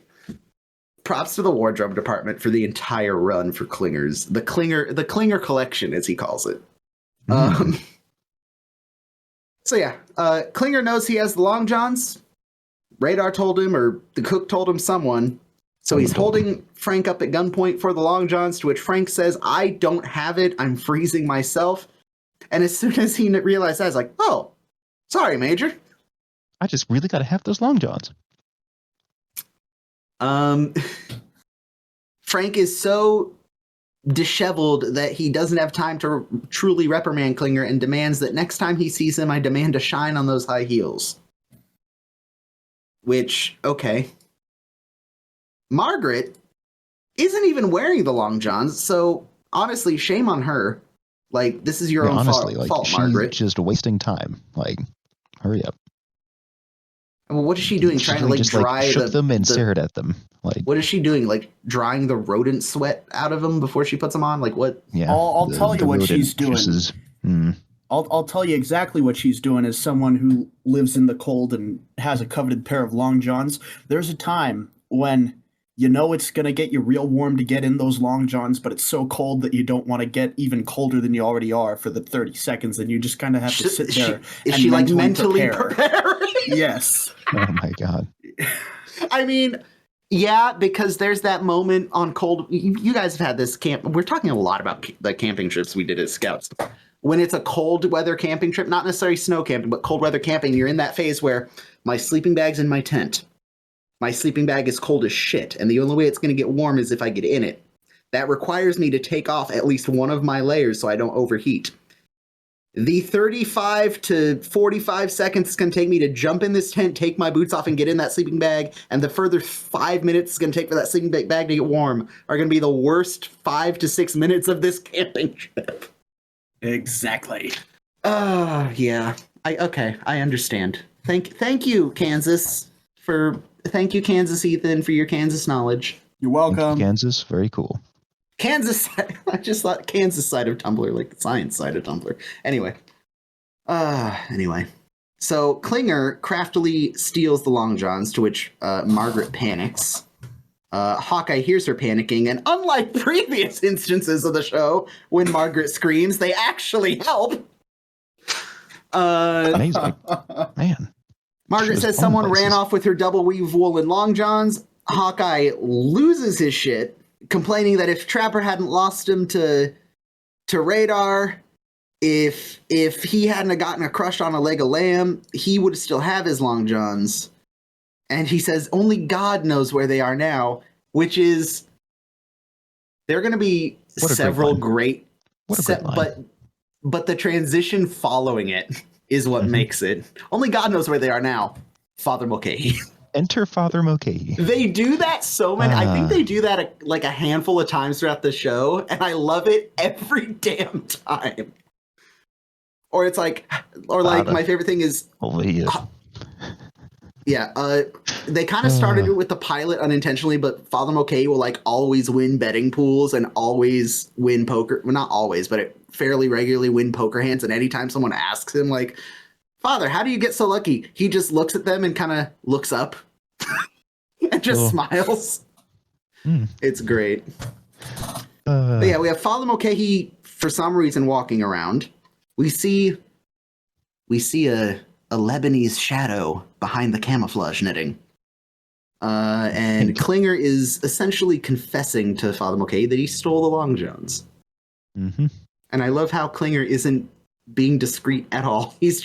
Props to the wardrobe department for the entire run for Clingers. The Clinger collection, as he calls it. So yeah, Klinger knows he has the Long Johns. Radar told him, or the cook told him, someone. So he's holding Frank up at gunpoint for the Long Johns, to which Frank says, I don't have it. I'm freezing myself. And as soon as he realized that, he's like, oh, sorry, Major. I just really got to have those Long Johns. Frank is so disheveled that he doesn't have time to truly reprimand Klinger and demands that next time he sees him, I demand a shine on those high heels. Which, okay. Margaret isn't even wearing the Long Johns, so honestly, shame on her. Like, this is your own fault, she's Margaret. Just wasting time. Like, hurry up. Well, what is she doing? Trying to like dry shook them and stared at them. Like, what is she doing? Like drying the rodent sweat out of them before she puts them on? Like what? Yeah, I'll tell you what she's doing. I'll tell you exactly what she's doing as someone who lives in the cold and has a coveted pair of Long Johns. There's a time when you know it's going to get you real warm to get in those Long Johns, but it's so cold that you don't want to get even colder than you already are for the 30 seconds, and you just kind of have to sit there and like mentally preparing? Yes. Oh my God. I mean, yeah, because there's that moment on cold. You guys have had this camp. We're talking a lot about the camping trips we did as scouts. When it's a cold weather camping trip, not necessarily snow camping, but cold weather camping, you're in that phase where my sleeping bag's in my tent. My sleeping bag is cold as shit, and the only way it's going to get warm is if I get in it. That requires me to take off at least one of my layers so I don't overheat. The 35 to 45 seconds it's going to take me to jump in this tent, take my boots off, and get in that sleeping bag, and the further 5 minutes it's going to take for that sleeping bag to get warm are going to be the worst 5 to 6 minutes of this camping trip. Exactly. Yeah. I understand. Thank you, Kansas, Thank you, Kansas Ethan, for your Kansas knowledge. You're welcome. Thank you, Kansas, very cool. Kansas, I just thought Kansas side of Tumblr, like the science side of Tumblr. Anyway. So Klinger craftily steals the Long Johns, to which Margaret panics. Hawkeye hears her panicking, and unlike previous instances of the show, when Margaret screams, they actually help. Amazing. Man. Margaret says someone ran off with her double weave woolen Long Johns. Hawkeye loses his shit, complaining that if Trapper hadn't lost him to Radar, if he hadn't gotten a crush on a leg of lamb, he would still have his Long Johns. And he says only God knows where they are now, which is there are going to be several great but the transition following it is what makes it. Only God knows where they are now. Father Mulcahy. Enter Father Mulcahy. They do that so many. I think they do that like a handful of times throughout the show, and I love it every damn time. Or it's like, my favorite thing is. They kind of started it with the pilot unintentionally, but Father Mulcahy will like always win betting pools and always win poker. Well, not always, but fairly regularly win poker hands. And anytime someone asks him, like, Father, how do you get so lucky? He just looks at them and kind of looks up and just smiles. It's great. But yeah, we have Father Mulcahy for some reason walking around. We see a Lebanese shadow behind the camouflage knitting. And Klinger is essentially confessing to Father Mulcahy that he stole the Long Johns. Mm-hmm. And I love how Klinger isn't being discreet at all. He's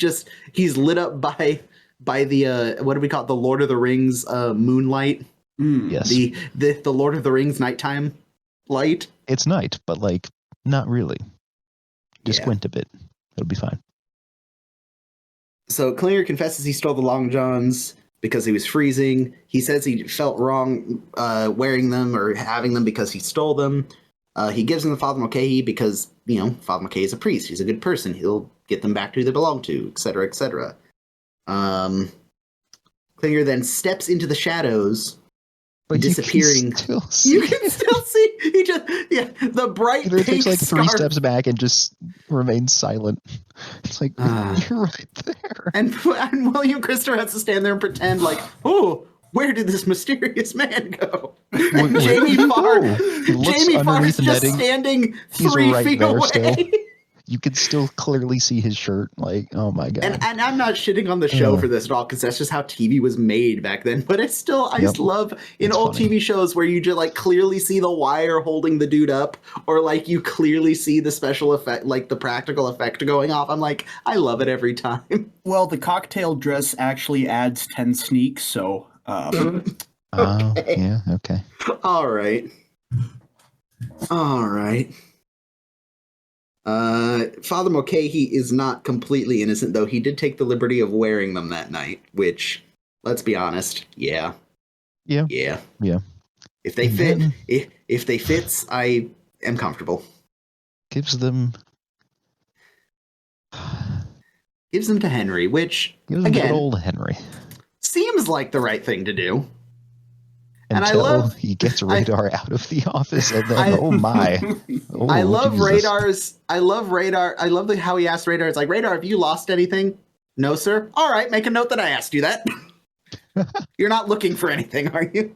lit up by the what do we call it? The Lord of the Rings moonlight. Yes. The Lord of the Rings nighttime light. It's night, but like not really. Just squint a bit. It'll be fine. So Klinger confesses he stole the Long Johns because he was freezing. He says he felt wrong wearing them or having them because he stole them. He gives them to Father Mulcahy because, Father Mulcahy is a priest. He's a good person. He'll get them back to who they belong to, etc., etc. Klinger then steps into the shadows, disappearing. You can still see he just the bright He pink takes like three scarf. steps back and just remains silent. It's like you're right there. And William Christopher has to stand there and pretend like, oh, where did this mysterious man go? Jamie Farr's just standing 3 feet away. Still. You can still clearly see his shirt. Like, oh my god! And I'm not shitting on the show for this at all because that's just how TV was made back then. But I just love in old TV shows where you just like clearly see the wire holding the dude up, or like you clearly see the special effect, like the practical effect going off. I'm like, I love it every time. Well, the cocktail dress actually adds 10 sneaks, so. Okay. Yeah. Okay. All right. Father Mulcahy is not completely innocent, though. He did take the liberty of wearing them that night, which, let's be honest, yeah. If they if they fits, I am comfortable. Gives them to Henry, which, again, good old Henry. Seems like the right thing to do. Until he gets Radar out of the office, and then I love Radar's. I love Radar. I love how he asked Radar. It's like, Radar, have you lost anything? No, sir. All right, make a note that I asked you that. You're not looking for anything, are you?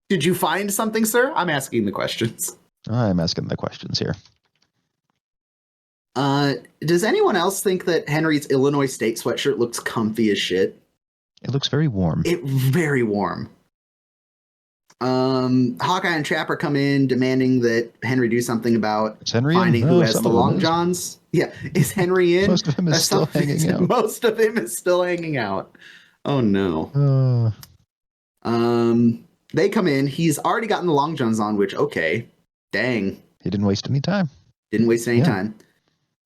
Did you find something, sir? I'm asking the questions. I'm asking the questions here. Does anyone else think that Henry's Illinois State sweatshirt looks comfy as shit? It looks very warm. Very warm. Hawkeye and Trapper come in demanding that Henry do something about finding who has the Longjohns. Yeah, is Henry in? Most of him is still hanging out. Most of him is still hanging out. Oh no. They come in. He's already gotten the Longjohns on, which, okay, dang. He didn't waste any time. Time.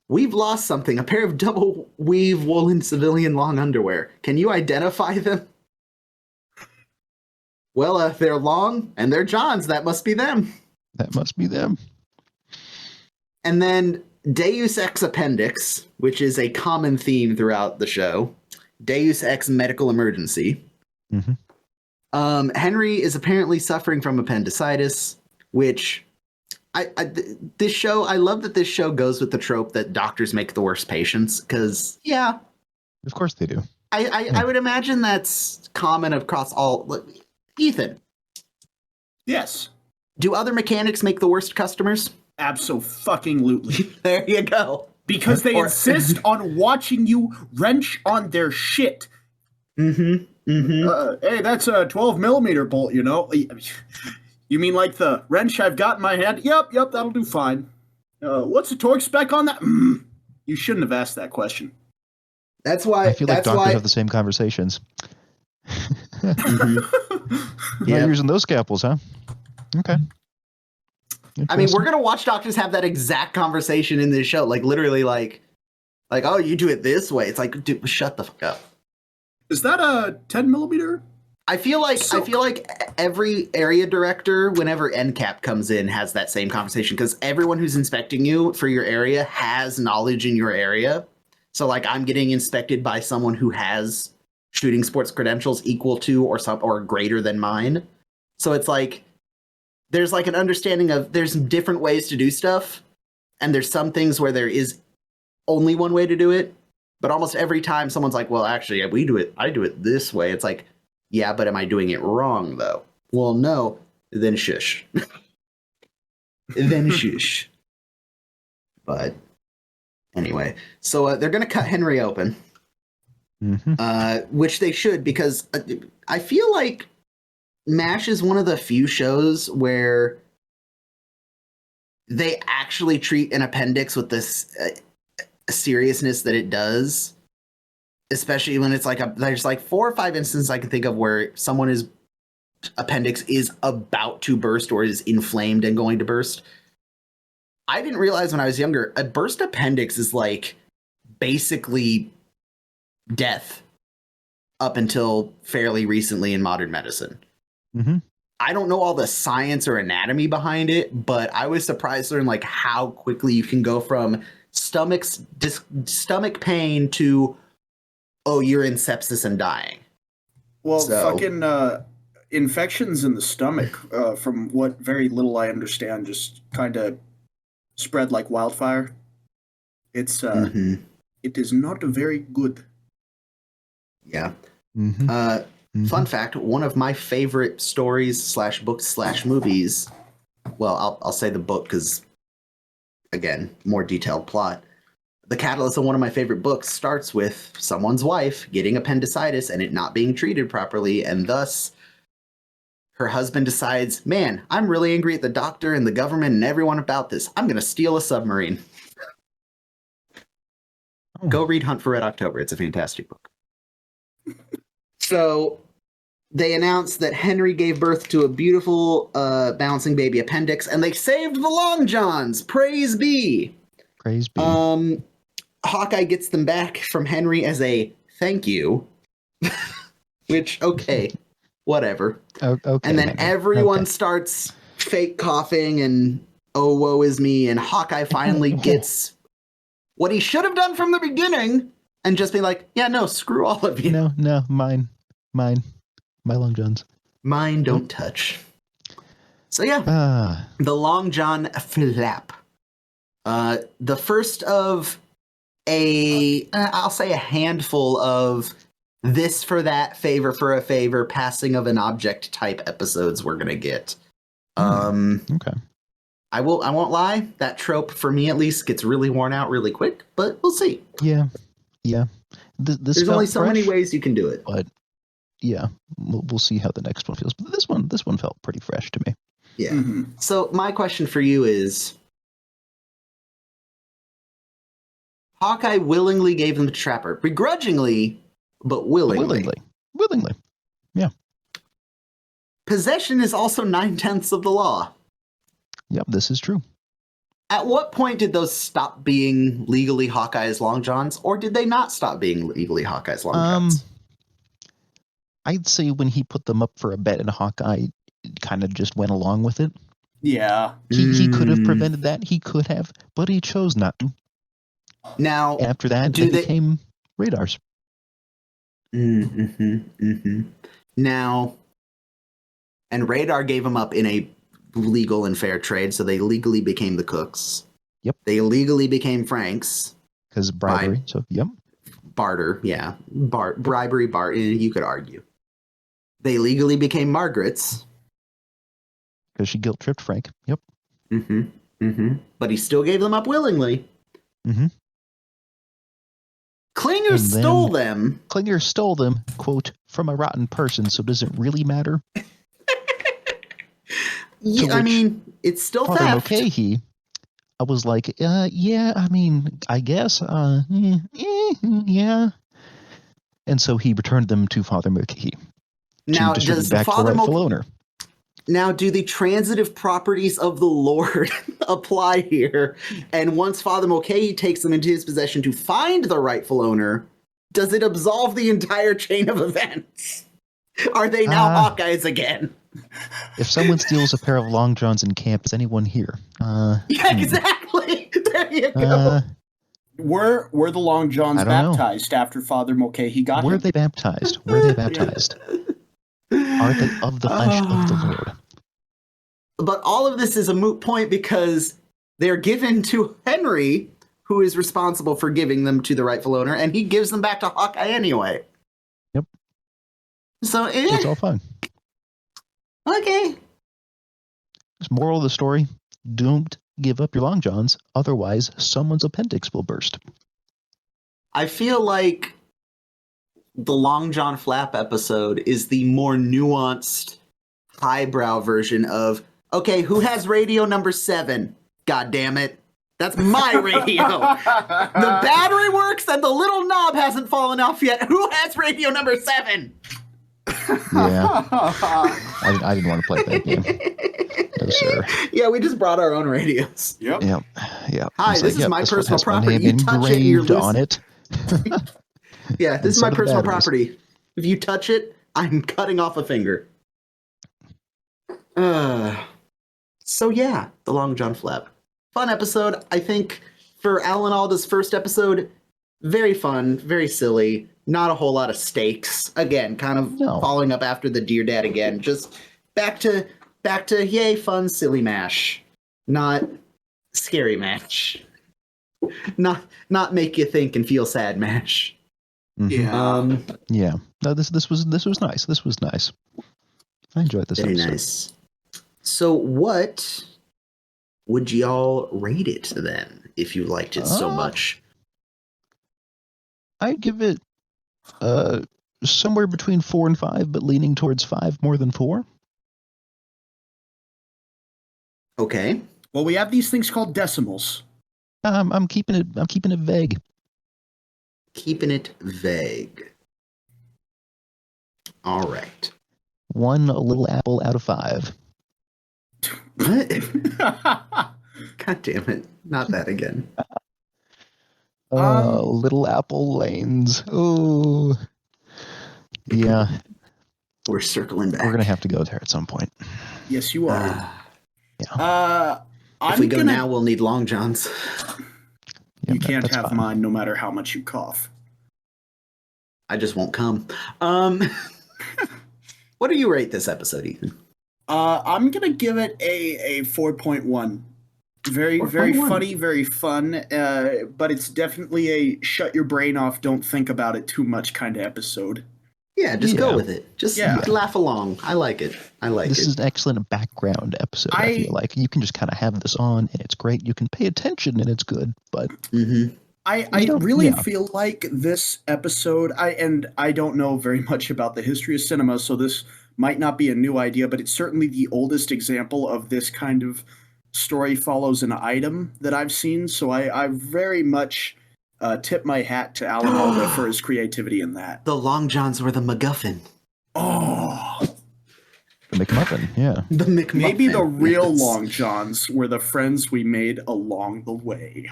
We've lost something. A pair of double weave woolen civilian long underwear. Can you identify them? Well, they're long and they're John's. That must be them. And then Deus Ex Appendix, which is a common theme throughout the show. Deus Ex Medical Emergency. Mm-hmm. Henry is apparently suffering from appendicitis, which I love that this show goes with the trope that doctors make the worst patients, because, yeah. Of course they do. I would imagine that's common across all... Ethan. Yes. Do other mechanics make the worst customers? Abso-fucking-lutely. There you go. Because they insist on watching you wrench on their shit. Hey, that's a 12-millimeter bolt, you know? You mean like the wrench I've got in my hand? Yep, that'll do fine. What's the torque spec on that? You shouldn't have asked that question. That's why... I feel like doctors have the same conversations. Not using those scalpels, huh? Okay. I mean, we're gonna watch doctors have that exact conversation in this show. Like literally, like, oh, you do it this way. It's like, dude, shut the fuck up. Is that a 10-millimeter? I feel like every area director, whenever NCAP comes in, has that same conversation, because everyone who's inspecting you for your area has knowledge in your area. So, like, I'm getting inspected by someone who has shooting sports credentials equal to or greater than mine. So it's like there's like an understanding of there's different ways to do stuff, and there's some things where there is only one way to do it. But almost every time someone's like, well, actually, I do it this way. It's like, yeah, but am I doing it wrong, though? Well, no. Then shush. Then shush. But anyway, so they're going to cut Henry open, which they should, because I feel like MASH is one of the few shows where they actually treat an appendix with this seriousness that it does, especially when it's like there's like 4 or 5 instances I can think of where someone's appendix is about to burst or is inflamed and going to burst. I didn't realize when I was younger, a burst appendix is like basically death up until fairly recently in modern medicine. I don't know all the science or anatomy behind it, but I was surprised to learn like how quickly you can go from stomach pain to, oh, you're in sepsis and dying. Well, fucking infections in the stomach, from what very little I understand, just kind of spread like wildfire. It's it is not very good. Yeah. Mm-hmm. Fun fact, one of my favorite stories / books / movies, well, I'll say the book because, again, more detailed plot. The catalyst of one of my favorite books starts with someone's wife getting appendicitis and it not being treated properly, and thus her husband decides, man, I'm really angry at the doctor and the government and everyone about this. I'm going to steal a submarine. Go read Hunt for Red October. It's a fantastic book. So they announced that Henry gave birth to a beautiful bouncing baby appendix, and they saved the Longjohns. Praise be. Praise be. Hawkeye gets them back from Henry as a thank you, which, okay, whatever. Okay. And then Henry. everyone starts fake coughing and oh, woe is me. And Hawkeye finally gets what he should have done from the beginning and just be like, yeah, no, screw all of you. No, mine. My Longjohns. Mine don't touch. So yeah, the Long John flap. The first of I'll say a handful of this for that, favor for a favor, passing of an object type episodes we're gonna get. Okay. I won't lie, that trope for me at least gets really worn out really quick, but we'll see. Yeah. There's only so many ways you can do it. But yeah, we'll see how the next one feels. But this one felt pretty fresh to me. Yeah. Mm-hmm. So my question for you is, Hawkeye willingly gave them to Trapper, begrudgingly, but willingly. Willingly. Yeah. Possession is also 9/10 of the law. Yep, this is true. At what point did those stop being legally Hawkeye's Long Johns, or did they not stop being legally Hawkeye's Long Johns? I'd say when he put them up for a bet and Hawkeye kind of just went along with it. Yeah. He could have prevented that. He could have, but he chose not to. Now, after that, they became Radars. Now, and Radar gave them up in a legal and fair trade, so they legally became the Cooks. Yep. They legally became Franks. Because bribery, so yep. Barter, yeah. Bribery, you could argue. They legally became Margaret's. Because she guilt-tripped Frank, yep. But he still gave them up willingly. Klinger stole them. Klinger stole them, quote, from a rotten person, so does it really matter? Yeah, I mean, it's still Father theft. Mulcahy, I was like, yeah, I mean, I guess, yeah. And so he returned them to Father Mulcahy now, to distribute back to the rightful owner. Now, do the transitive properties of the Lord apply here? And once Father Mulcahy takes them into his possession to find the rightful owner, does it absolve the entire chain of events? Are they now Hawkeyes again? If someone steals a pair of Long Johns in camp, is anyone here? Yeah, exactly. There you go. Were the Long Johns baptized after Father Mulcahy got Were him? they baptized? Were they baptized? Are they of the flesh of the Lord? But all of this is a moot point because they're given to Henry, who is responsible for giving them to the rightful owner, and he gives them back to Hawkeye anyway. Yep. So it's all fine. Okay. Moral of the story: don't give up your Long Johns, otherwise someone's appendix will burst. I feel like the Long John Flap episode is the more nuanced, highbrow version of, okay, who has radio number 7? God damn it. That's my radio. The battery works and the little knob hasn't fallen off yet. Who has radio number 7? Yeah. I didn't want to play that game. No, sir. Yeah, we just brought our own radios. Yep. Hi, this is my personal property. You touch it, you're losing. On it. Yeah, this is my personal property. If you touch it, I'm cutting off a finger. So yeah, the Long John Flap. Fun episode. I think for Alan Alda's first episode, very fun, very silly. Not a whole lot of stakes. Again, kind of following up after the Dear Dad again. Just back to yay, fun, silly mash. Not scary mash. Not make you think and feel sad mash. Yeah. Yeah. No, this was nice. This was nice. I enjoyed this Very episode. nice. So what would y'all rate it then if you liked it so much? I'd give it somewhere between 4 and 5, but leaning towards 5 more than 4. Okay. Well, we have these things called decimals. I'm keeping it vague. Keeping it vague. All right. 1 little apple out of 5. What? God damn it. Not that again. Little apple lanes. Oh. Yeah. We're circling back. We're going to have to go there at some point. Yes, you are. Yeah. If we go now, we'll need Longjohns. Yeah, you can't have fine. mine no matter how much you cough. I just won't come. What do you rate this episode, Ethan? I'm going to give it a 4.1. Very 4.1. very funny, very fun, but it's definitely a shut your brain off, don't think about it too much kind of episode. Yeah, just go with it. Just laugh along. I like it. This is an excellent background episode, I feel like. You can just kind of have this on, and it's great. You can pay attention, and it's good, but... I really feel like this episode, I don't know very much about the history of cinema, so this might not be a new idea, but it's certainly the oldest example of this kind of story follows an item that I've seen, so I very much tip my hat to Alan Alda for his creativity in that. The Longjohns were the MacGuffin. Oh! The McMuffin, yeah. The McMuffin. Maybe the real Longjohns were the friends we made along the way.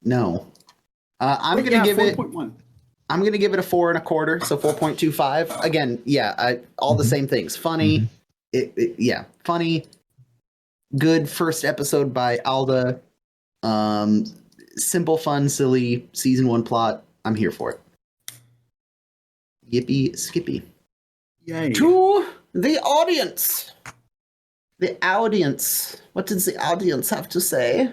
No. I'm going to give 4.1. I'm going to give it a 4 1/4, so 4.25. Again, all the same things. Funny. Funny. Good first episode by Alda. Simple, fun, silly season 1 plot. I'm here for it. Yippee skippy. Yay. To the audience. The audience. What did the audience have to say?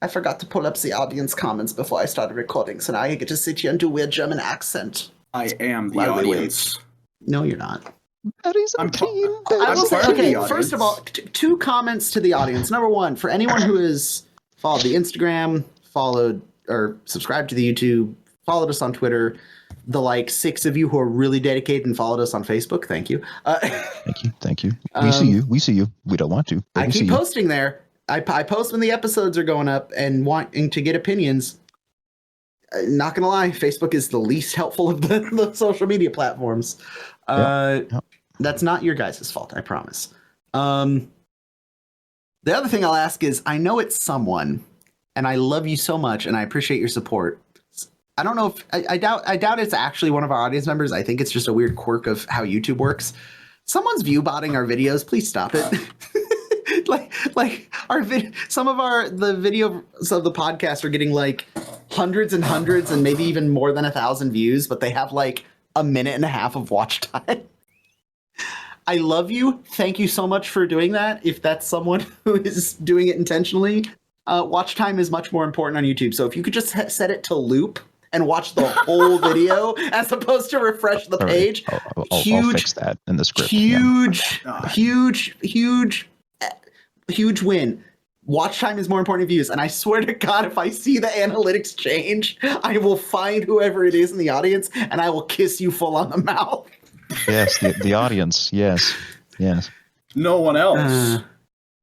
I forgot to pull up the audience comments before I started recording, so now I get to sit here and do weird German accent. I am the While we audience. No, you're not. I'm I will say, part of the okay, audience. first of all, 2 comments to the audience. Number 1, for anyone who has followed the Instagram, followed or subscribed to the YouTube, followed us on Twitter, the 6 of you who are really dedicated and followed us on Facebook, thank you. Thank you. We see you. We don't want to. I keep posting there. I post when the episodes are going up and wanting to get opinions. Not gonna lie, Facebook is the least helpful of the social media platforms. That's not your guys' fault, I promise. The other thing I'll ask is, I know it's someone, and I love you so much, and I appreciate your support. I don't know if I doubt it's actually one of our audience members. I think it's just a weird quirk of how YouTube works. Someone's view botting our videos. Please stop it. Some of the videos of the podcast are getting hundreds and hundreds and maybe even more than 1,000 views, but they have a minute and a half of watch time. I love you. Thank you so much for doing that. If that's someone who is doing it intentionally, watch time is much more important on YouTube. So if you could just set it to loop and watch the whole video as opposed to refresh the page. I'll fix that in the script. Huge win. Watch time is more important than views. And I swear to God, if I see the analytics change, I will find whoever it is in the audience and I will kiss you full on the mouth. Yes, the audience. Yes. No one else.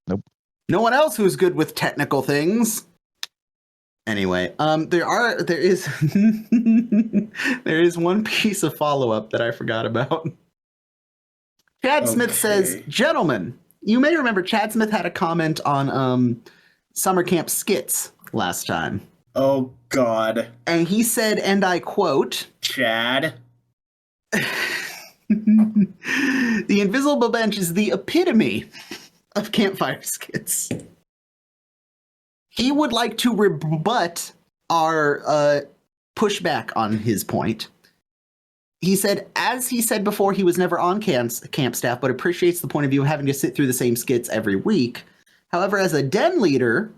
Nope. No one else who's good with technical things. Anyway, there is there is one piece of follow-up that I forgot about. Chad Smith says, "Gentlemen, you may remember Chad Smith had a comment on summer camp skits last time. Oh, God. And he said, and I quote, Chad. The Invisible Bench is the epitome of campfire skits. He would like to rebut our push back on his point. He said, as he said before, he was never on camp staff, but appreciates the point of view of having to sit through the same skits every week. However, as a den leader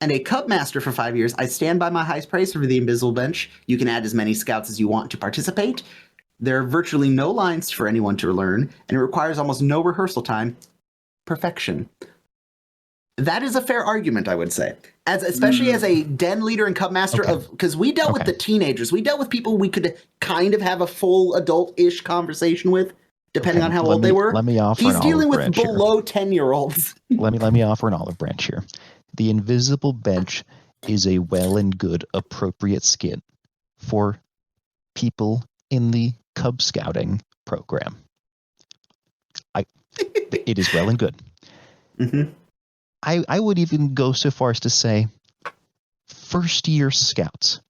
and a cub master for 5 years, I stand by my highest praise for the invisible bench. You can add as many scouts as you want to participate. There are virtually no lines for anyone to learn, and it requires almost no rehearsal time. Perfection. That is a fair argument, I would say. Especially as a den leader and cub master because we dealt with the teenagers. We dealt with people we could kind of have a full adult-ish conversation with, depending on how old they were. Let me offer He's dealing with below 10-year-olds. let me offer an olive branch here. The invisible bench is a well and good appropriate skit for people in the Cub Scouting program. It is well and good. Mm-hmm. I would even go so far as to say first-year scouts.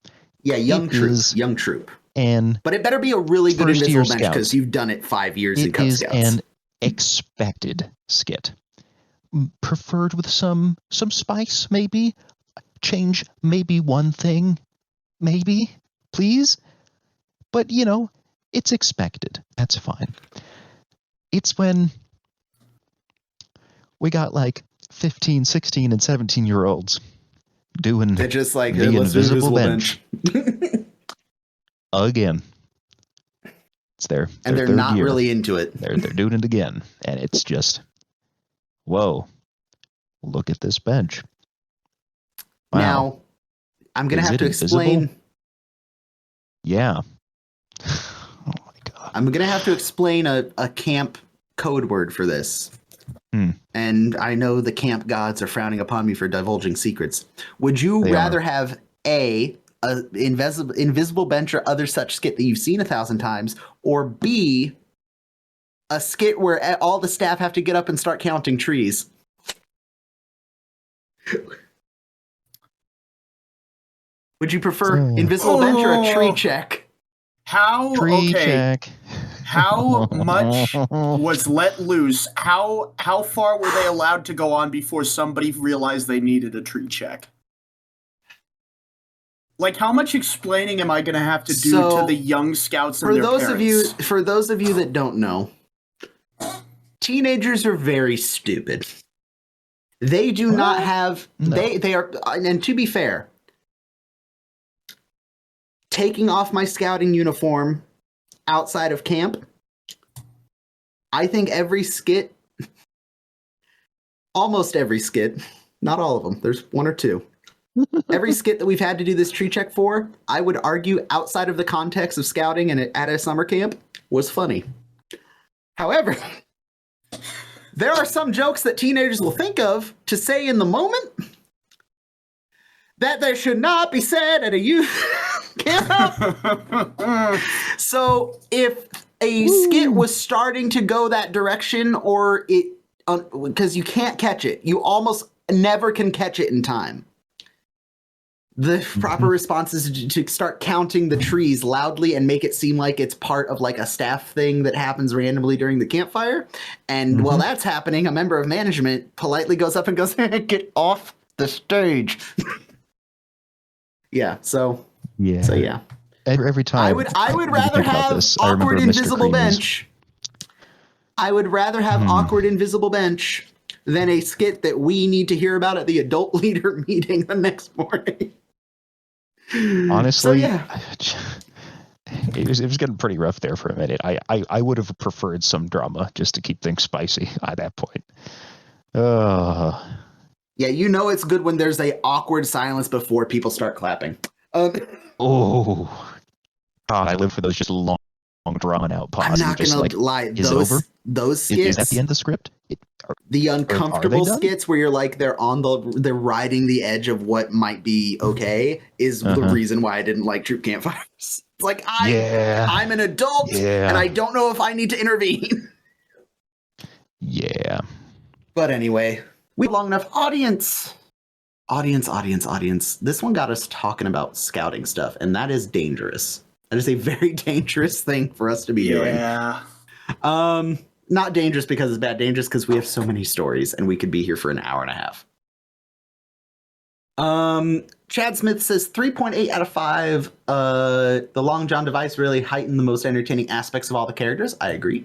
Yeah, young troop. But it better be a really good invisible bench because you've done it 5 years in Cub Scouts. It is an expected skit. Preferred with some spice, maybe. Change maybe one thing, maybe, please. But, it's expected. That's fine. It's when we got like 15, 16, and 17-year-olds doing they're just like, the invisible bench. Again. It's their and they're not year. Really into it. They're doing it again. And it's just, whoa, look at this bench. Wow. Now, I'm going to have to explain. Invisible? Yeah. Oh my God. I'm going to have to explain a camp code word for this. And I know the camp gods are frowning upon me for divulging secrets. Would you rather have A, invisible bench or other such skit that you've seen 1,000 times, or B, a skit where all the staff have to get up and start counting trees? Would you prefer invisible bench or a tree check? Check. How much was let loose? How far were they allowed to go on before somebody realized they needed a tree check? Like, how much explaining am I going to have to do to the young scouts and their parents? For those of you that don't know, teenagers are very stupid. They do not have... No. They are... And to be fair, taking off my scouting uniform outside of camp, I think every skit, almost every skit, not all of them, there's one or two, every skit that we've had to do this tree check for, I would argue outside of the context of scouting and at a summer camp, was funny. However, there are some jokes that teenagers will think of to say in the moment that there should not be said at a youth camp. So if a skit was starting to go that direction, or it, because you can't catch it, you almost never can catch it in time. The proper response is to start counting the trees loudly and make it seem like it's part of like a staff thing that happens randomly during the campfire. And while that's happening, a member of management politely goes up and goes, "Get off the stage." Yeah. So yeah. Every time I would rather have awkward invisible bench. I would rather have awkward invisible bench than a skit that we need to hear about at the adult leader meeting the next morning. Honestly, so, yeah. it was getting pretty rough there for a minute. I would have preferred some drama just to keep things spicy at that point. Yeah, it's good when there's a awkward silence before people start clapping. Oh, God, I live for those just long drawn out pauses. I'm not gonna lie. Those skits. Is that the end of the script? The uncomfortable skits where you're like they're riding the edge of what might be okay is the reason why I didn't like troop campfires. It's like I'm an adult and I don't know if I need to intervene. Yeah. But anyway, we have long enough. Audience. This one got us talking about scouting stuff, and that is dangerous. That is a very dangerous thing for us to be doing. Yeah. Not dangerous because it's bad, dangerous because we have so many stories and we could be here for an hour and a half. Chad Smith says 3.8 out of 5. The Longjohn device really heightened the most entertaining aspects of all the characters. I agree.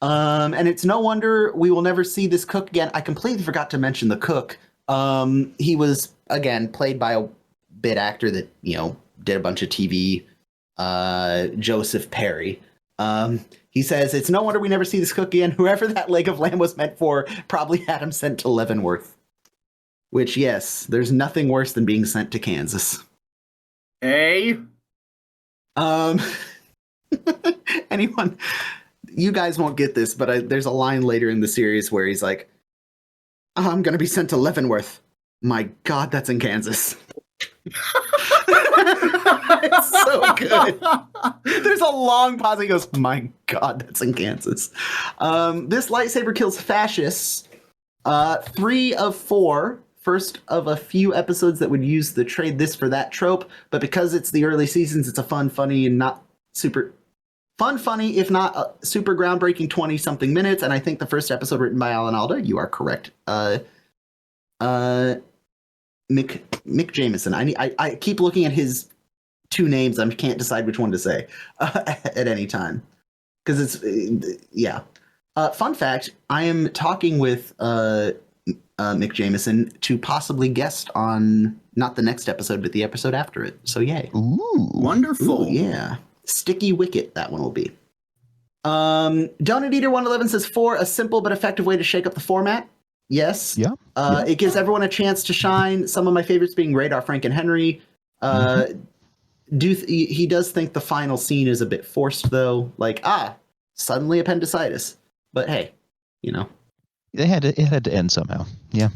And it's no wonder we will never see this cook again. I completely forgot to mention the cook. He was, again, played by a bit actor that, did a bunch of TV, Joseph Perry. He says, it's no wonder we never see this cook again. Whoever that leg of lamb was meant for probably had him sent to Leavenworth. Which, yes, there's nothing worse than being sent to Kansas. Hey? Anyone, you guys won't get this, but there's a line later in the series where he's like, I'm going to be sent to Leavenworth. My God, that's in Kansas. It's so good. There's a long pause. He goes, my God, that's in Kansas. This lightsaber kills fascists. 3 of 4. First of a few episodes that would use the trade this for that trope, but because it's the early seasons, it's a fun, funny, and not super fun, funny, if not super groundbreaking 20-something minutes. And I think the first episode written by Alan Alda, you are correct. Mick Jameson. I keep looking at his 2 names. I can't decide which one to say at any time because it's yeah. Fun fact: I am talking with Mick Jameson to possibly guest on not the next episode, but the episode after it. So yay! Ooh, wonderful! Ooh, yeah, Sticky Wicket. That one will be. Donut Eater 111 says 4, a simple but effective way to shake up the format. Yes. Yeah. It gives everyone a chance to shine. Some of my favorites being Radar, Frank, and Henry. He does think the final scene is a bit forced, though. Like, suddenly appendicitis. But hey, it had to end somehow. Yeah.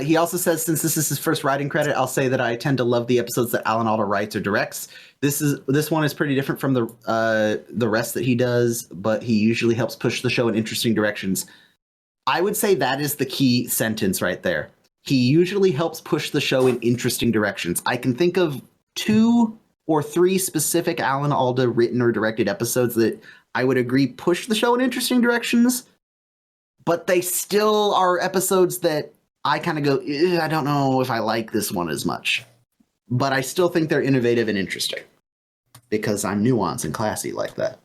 He also says, since this is his first writing credit, I'll say that I tend to love the episodes that Alan Alda writes or directs. This one is pretty different from the rest that he does, but he usually helps push the show in interesting directions. I would say that is the key sentence right there. He usually helps push the show in interesting directions. I can think of 2 or 3 specific Alan Alda written or directed episodes that I would agree push the show in interesting directions, but they still are episodes that I kind of go, I don't know if I like this one as much. But I still think they're innovative and interesting because I'm nuanced and classy like that.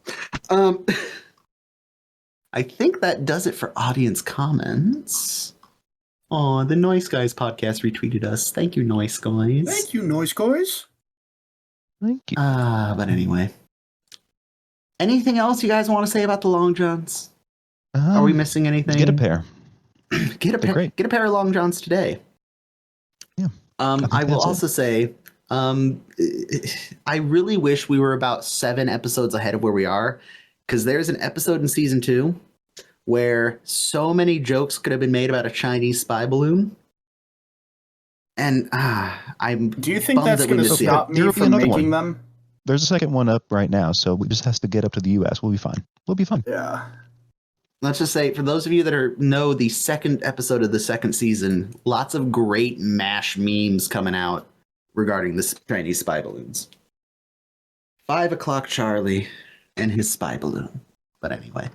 I think that does it for audience comments. Oh, the Noise Guys podcast retweeted us. Thank you, Noise Guys. Thank you, Noise Guys. Thank you. But anyway. Anything else you guys want to say about the Long Johns? Are we missing anything? Get a pair. Get a pair of Long Johns today. Yeah. I will also say, I really wish we were about 7 episodes ahead of where we are, because there's an episode in season 2 where so many jokes could have been made about a Chinese spy balloon. And do you think that's going to stop me from making them? There's a second one up right now, so we just has to get up to the U.S. We'll be fine. Yeah. Let's just say, for those of you that know the second episode of the second season, lots of great MASH memes coming out regarding the Chinese spy balloons. 5 o'clock Charlie and his spy balloon. But anyway.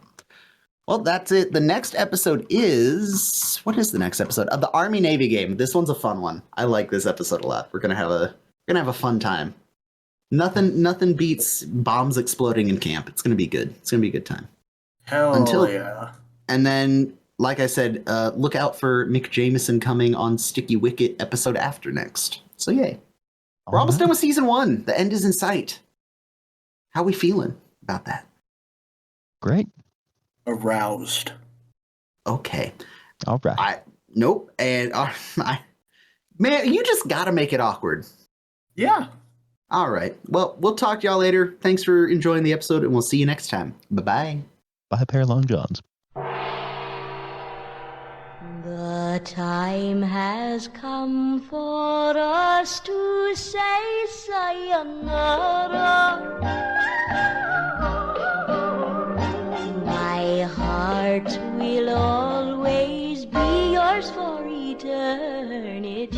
Well, that's it. The next episode is... What is the next episode? Of the Army-Navy game. This one's a fun one. I like this episode a lot. We're gonna have a fun time. Nothing beats bombs exploding in camp. It's gonna be good. It's gonna be a good time. Yeah. And then, like I said, look out for Mick Jameson coming on Sticky Wicket episode after next. So yay. We're almost done with season 1. The end is in sight. How we feeling about that? Great. Aroused. Okay. All right. Nope. And man, you just gotta make it awkward. Yeah. All right. Well, we'll talk to y'all later. Thanks for enjoying the episode, and we'll see you next time. Bye-bye. Buy a pair of Long Johns. The time has come for us to say sayonara. My heart will always be yours for eternity.